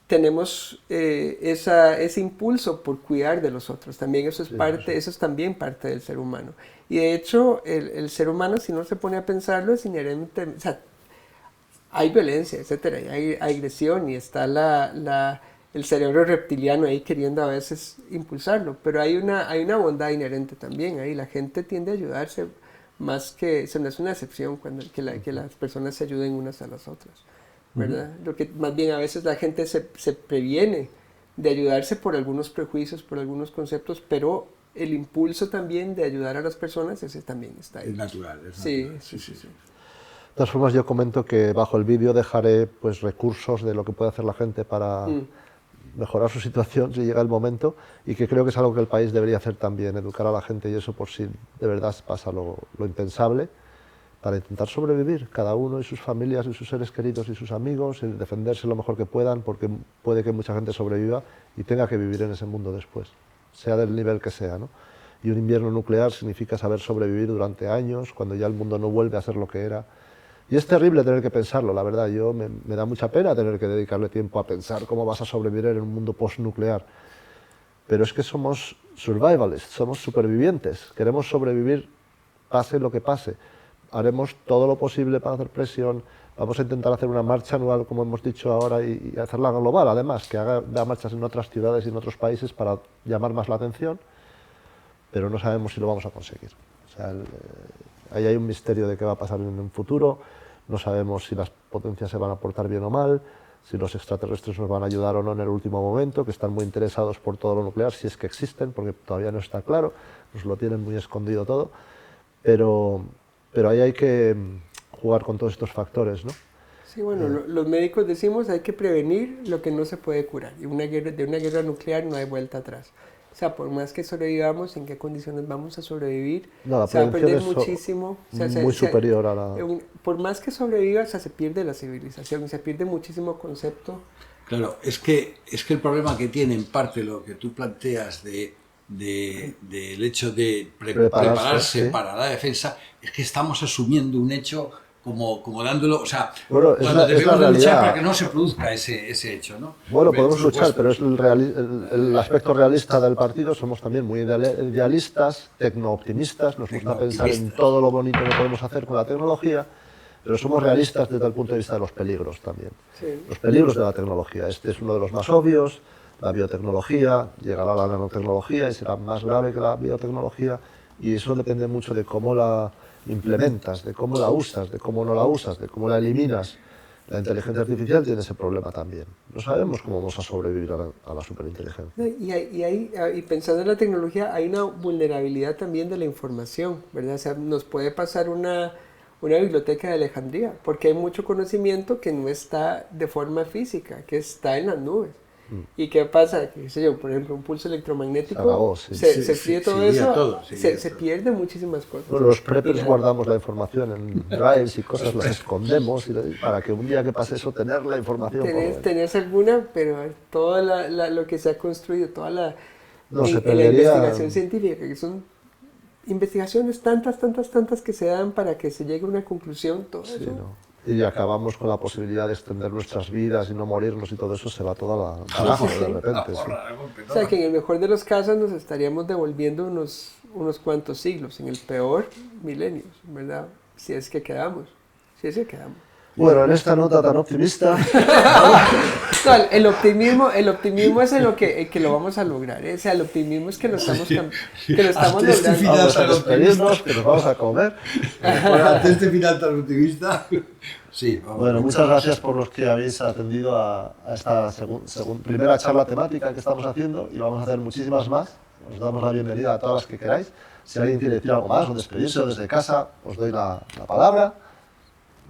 tenemos ese impulso por cuidar de los otros. También eso es también parte del ser humano. Y de hecho, el ser humano, si no se pone a pensarlo, es inherente, o sea, hay violencia, etcétera, y hay agresión y está el cerebro reptiliano ahí queriendo a veces impulsarlo, pero hay una bondad inherente también ahí, la gente tiende a ayudarse más que, eso no es una excepción que las personas se ayuden unas a las otras, ¿verdad? Lo que más bien a veces la gente se previene de ayudarse por algunos prejuicios, por algunos conceptos, pero el impulso también de ayudar a las personas, ese también está ahí. Es natural. Sí. De todas formas, yo comento que bajo el vídeo dejaré pues recursos de lo que puede hacer la gente para mejorar su situación si llega el momento, y que creo que es algo que el país debería hacer también, educar a la gente, y eso por si de verdad pasa lo impensable, para intentar sobrevivir cada uno y sus familias y sus seres queridos y sus amigos, y defenderse lo mejor que puedan, porque puede que mucha gente sobreviva y tenga que vivir en ese mundo después, sea del nivel que sea, ¿no? Y un invierno nuclear significa saber sobrevivir durante años, cuando ya el mundo no vuelve a ser lo que era. Y es terrible tener que pensarlo, la verdad. Me da mucha pena tener que dedicarle tiempo a pensar cómo vas a sobrevivir en un mundo postnuclear. Pero es que somos survivalists, somos supervivientes. Queremos sobrevivir pase lo que pase. Haremos todo lo posible para hacer presión. Vamos a intentar hacer una marcha anual, como hemos dicho ahora, y hacerla global, además, que haga marchas en otras ciudades y en otros países para llamar más la atención. Pero no sabemos si lo vamos a conseguir. O sea, ahí hay un misterio de qué va a pasar en un futuro. No sabemos si las potencias se van a portar bien o mal, si los extraterrestres nos van a ayudar o no en el último momento, que están muy interesados por todo lo nuclear, si es que existen, porque todavía no está claro, nos lo tienen muy escondido todo, pero ahí hay que jugar con todos estos factores, ¿no? Sí, bueno, los médicos decimos hay que prevenir lo que no se puede curar. Y de una guerra nuclear no hay vuelta atrás. O sea, por más que sobrevivamos, ¿en qué condiciones vamos a sobrevivir? No, la Se va a perder prevención es muchísimo. O sea, muy superior a la... por más que sobreviva, o sea, se pierde la civilización, se pierde muchísimo concepto. Claro, es que el problema que tiene en parte lo que tú planteas del hecho de prepararse sí. para la defensa es que estamos asumiendo un hecho como dándolo, o sea, Bueno, cuando es debemos la de luchar realidad. para que no se produzca ese hecho, ¿no? Bueno, Por podemos luchar, supuesto. pero es el aspecto realista del partido. Somos también muy idealistas, tecno-optimistas, nos gusta pensar en todo lo bonito que podemos hacer con la tecnología, pero somos realistas desde el punto de vista de los peligros también. Sí. Los peligros de la tecnología. Este es uno de los más obvios, la biotecnología, llegará la nanotecnología y será más grave que la biotecnología, y eso depende mucho de cómo la implementas, de cómo la usas, de cómo no la usas, de cómo la eliminas. La inteligencia artificial tiene ese problema también. No sabemos cómo vamos a sobrevivir a la superinteligencia. No, y pensando en la tecnología, hay una vulnerabilidad también de la información, ¿verdad? O sea, nos puede pasar una biblioteca de Alejandría, porque hay mucho conocimiento que no está de forma física, que está en las nubes. ¿Y qué pasa? ¿Qué sé yo? Por ejemplo, un pulso electromagnético, Se apagó, sí. se fríe todo eso, se todo. pierde muchísimas cosas. Bueno, los preppers guardamos la información en drives y cosas, las escondemos para que un día que pase eso, tener la información. Tenés alguna, pero todo lo que se ha construido, toda la investigación científica, que son investigaciones tantas que se dan para que se llegue a una conclusión, todo Sí, eso. ¿no? Y acabamos con la posibilidad de extender nuestras vidas y no morirnos y todo eso se va toda la abajo de repente. Sí. O sea, que en el mejor de los casos nos estaríamos devolviendo unos cuantos siglos, en el peor, milenios, ¿verdad? Si es que quedamos. Bueno, en esta nota tan optimista... No, el optimismo es en lo que lo vamos a lograr, ¿eh? O sea, el optimismo es que lo estamos logrando. Vamos a despedirnos, que nos vamos a comer. Ante este final tan optimista, sí. Bueno, muchas gracias por los que habéis atendido a esta primera charla temática que estamos haciendo, y vamos a hacer muchísimas más. Os damos la bienvenida a todas las que queráis. Si alguien quiere decir algo más o despedirse o desde casa, os doy la palabra.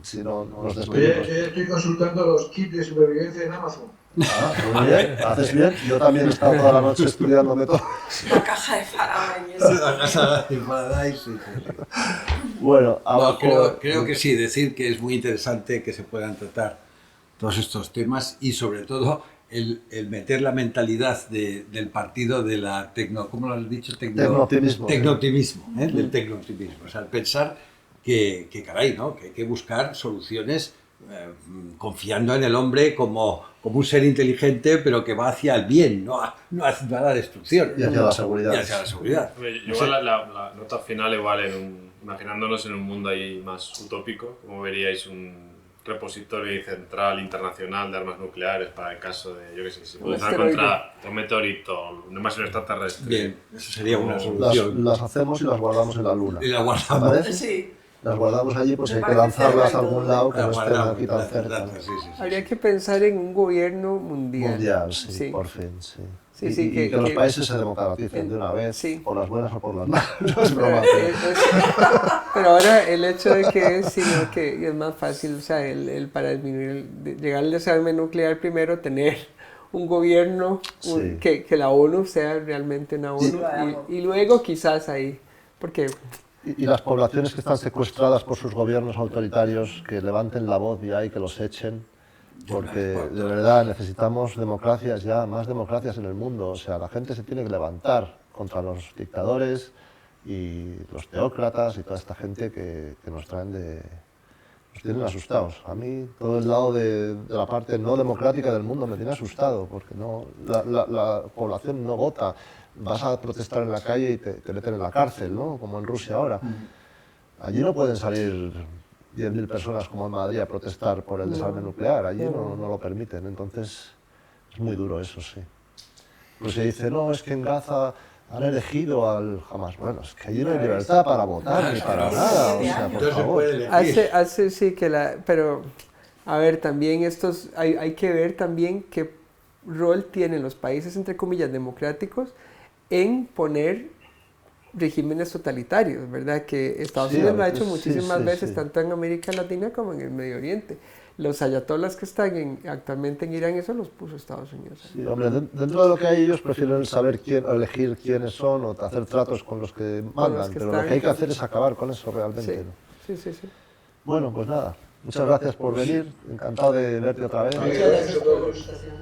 Si no, nos despedimos. Oye, estoy consultando los kits de supervivencia en Amazon. Ah, muy bien, haces bien. Yo también he estado toda la noche estudiándome todo. La caja de Faraday y eso. La casa de Paradise, sí. Bueno, abajo... Creo que sí, decir que es muy interesante que se puedan tratar todos estos temas, y sobre todo el meter la mentalidad del partido de la ¿cómo lo has dicho? Tecnooptimismo. Tecnooptimismo, del tecnooptimismo. O sea, el pensar que caray, ¿no? Que hay que buscar soluciones confiando en el hombre como un ser inteligente, pero que va hacia el bien, no hacia la destrucción. Y hacia la seguridad. Y hacia la seguridad. Igual la nota final, imaginándonos en un mundo ahí más utópico, como veríais un repositorio central internacional de armas nucleares para el caso de, yo qué sé, si puede estar contra un meteorito, una invasión extraterrestre. Bien, eso sería una solución. Las hacemos y las guardamos en la luna. Y la guardamos. ¿Parece? Sí. Las guardamos allí, pues Me hay que parece lanzarlas a cerca y algún todo. lado que La no estén guardamos, aquí tan cerca. sí. Habría que pensar en un gobierno mundial. Mundial, sí, por fin, sí. Sí, y, sí, y que los países se democraticen de una vez, sí. por las buenas o por las malas. No es broma. Pero ahora el hecho de que es más fácil, o sea, para disminuir, llegar al desarme nuclear, primero tener un gobierno, Sí. que la ONU sea realmente una ONU, y luego quizás ahí, porque... Y las poblaciones que están secuestradas por sus gobiernos autoritarios, que levanten la voz ya y que los echen, porque de verdad necesitamos democracias ya, más democracias en el mundo. O sea, la gente se tiene que levantar contra los dictadores y los teócratas y toda esta gente que nos tienen asustados. A mí todo el lado de la parte no democrática del mundo me tiene asustado, porque la población no vota. Vas a protestar en la calle y te meten en la cárcel, ¿no? Como en Rusia ahora. Allí no pueden salir 10.000 personas como en Madrid a protestar por el desarme nuclear. Allí no lo permiten. Entonces es muy duro eso, sí. Pues se dice, no, es que en Gaza han elegido al Hamas. Bueno, es que allí no hay libertad para votar ni para nada. O sea, por favor. Hace sí que pero a ver, también hay que ver también qué rol tienen los países, entre comillas, democráticos en poner regímenes totalitarios, ¿verdad? Que Estados Unidos lo ha hecho muchísimas veces, tanto en América Latina como en el Medio Oriente. los ayatolás que están actualmente en Irán, eso los puso Estados Unidos. Sí, hombre, dentro de lo que hay ellos prefieren saber elegir quiénes son o hacer tratos con los que mandan, pero lo que hay que hacer es acabar con eso realmente. Sí, sí, sí. Bueno, pues nada, muchas gracias por venir, encantado de verte otra vez. Muchas gracias por la invitación.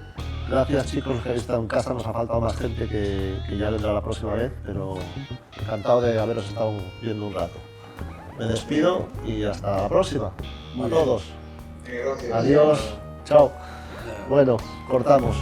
Gracias chicos que habéis estado en casa, nos ha faltado más gente que ya vendrá la próxima vez, pero encantado de haberos estado viendo un rato. Me despido y hasta la próxima. A todos. Gracias. Adiós. Chao. Bueno, cortamos.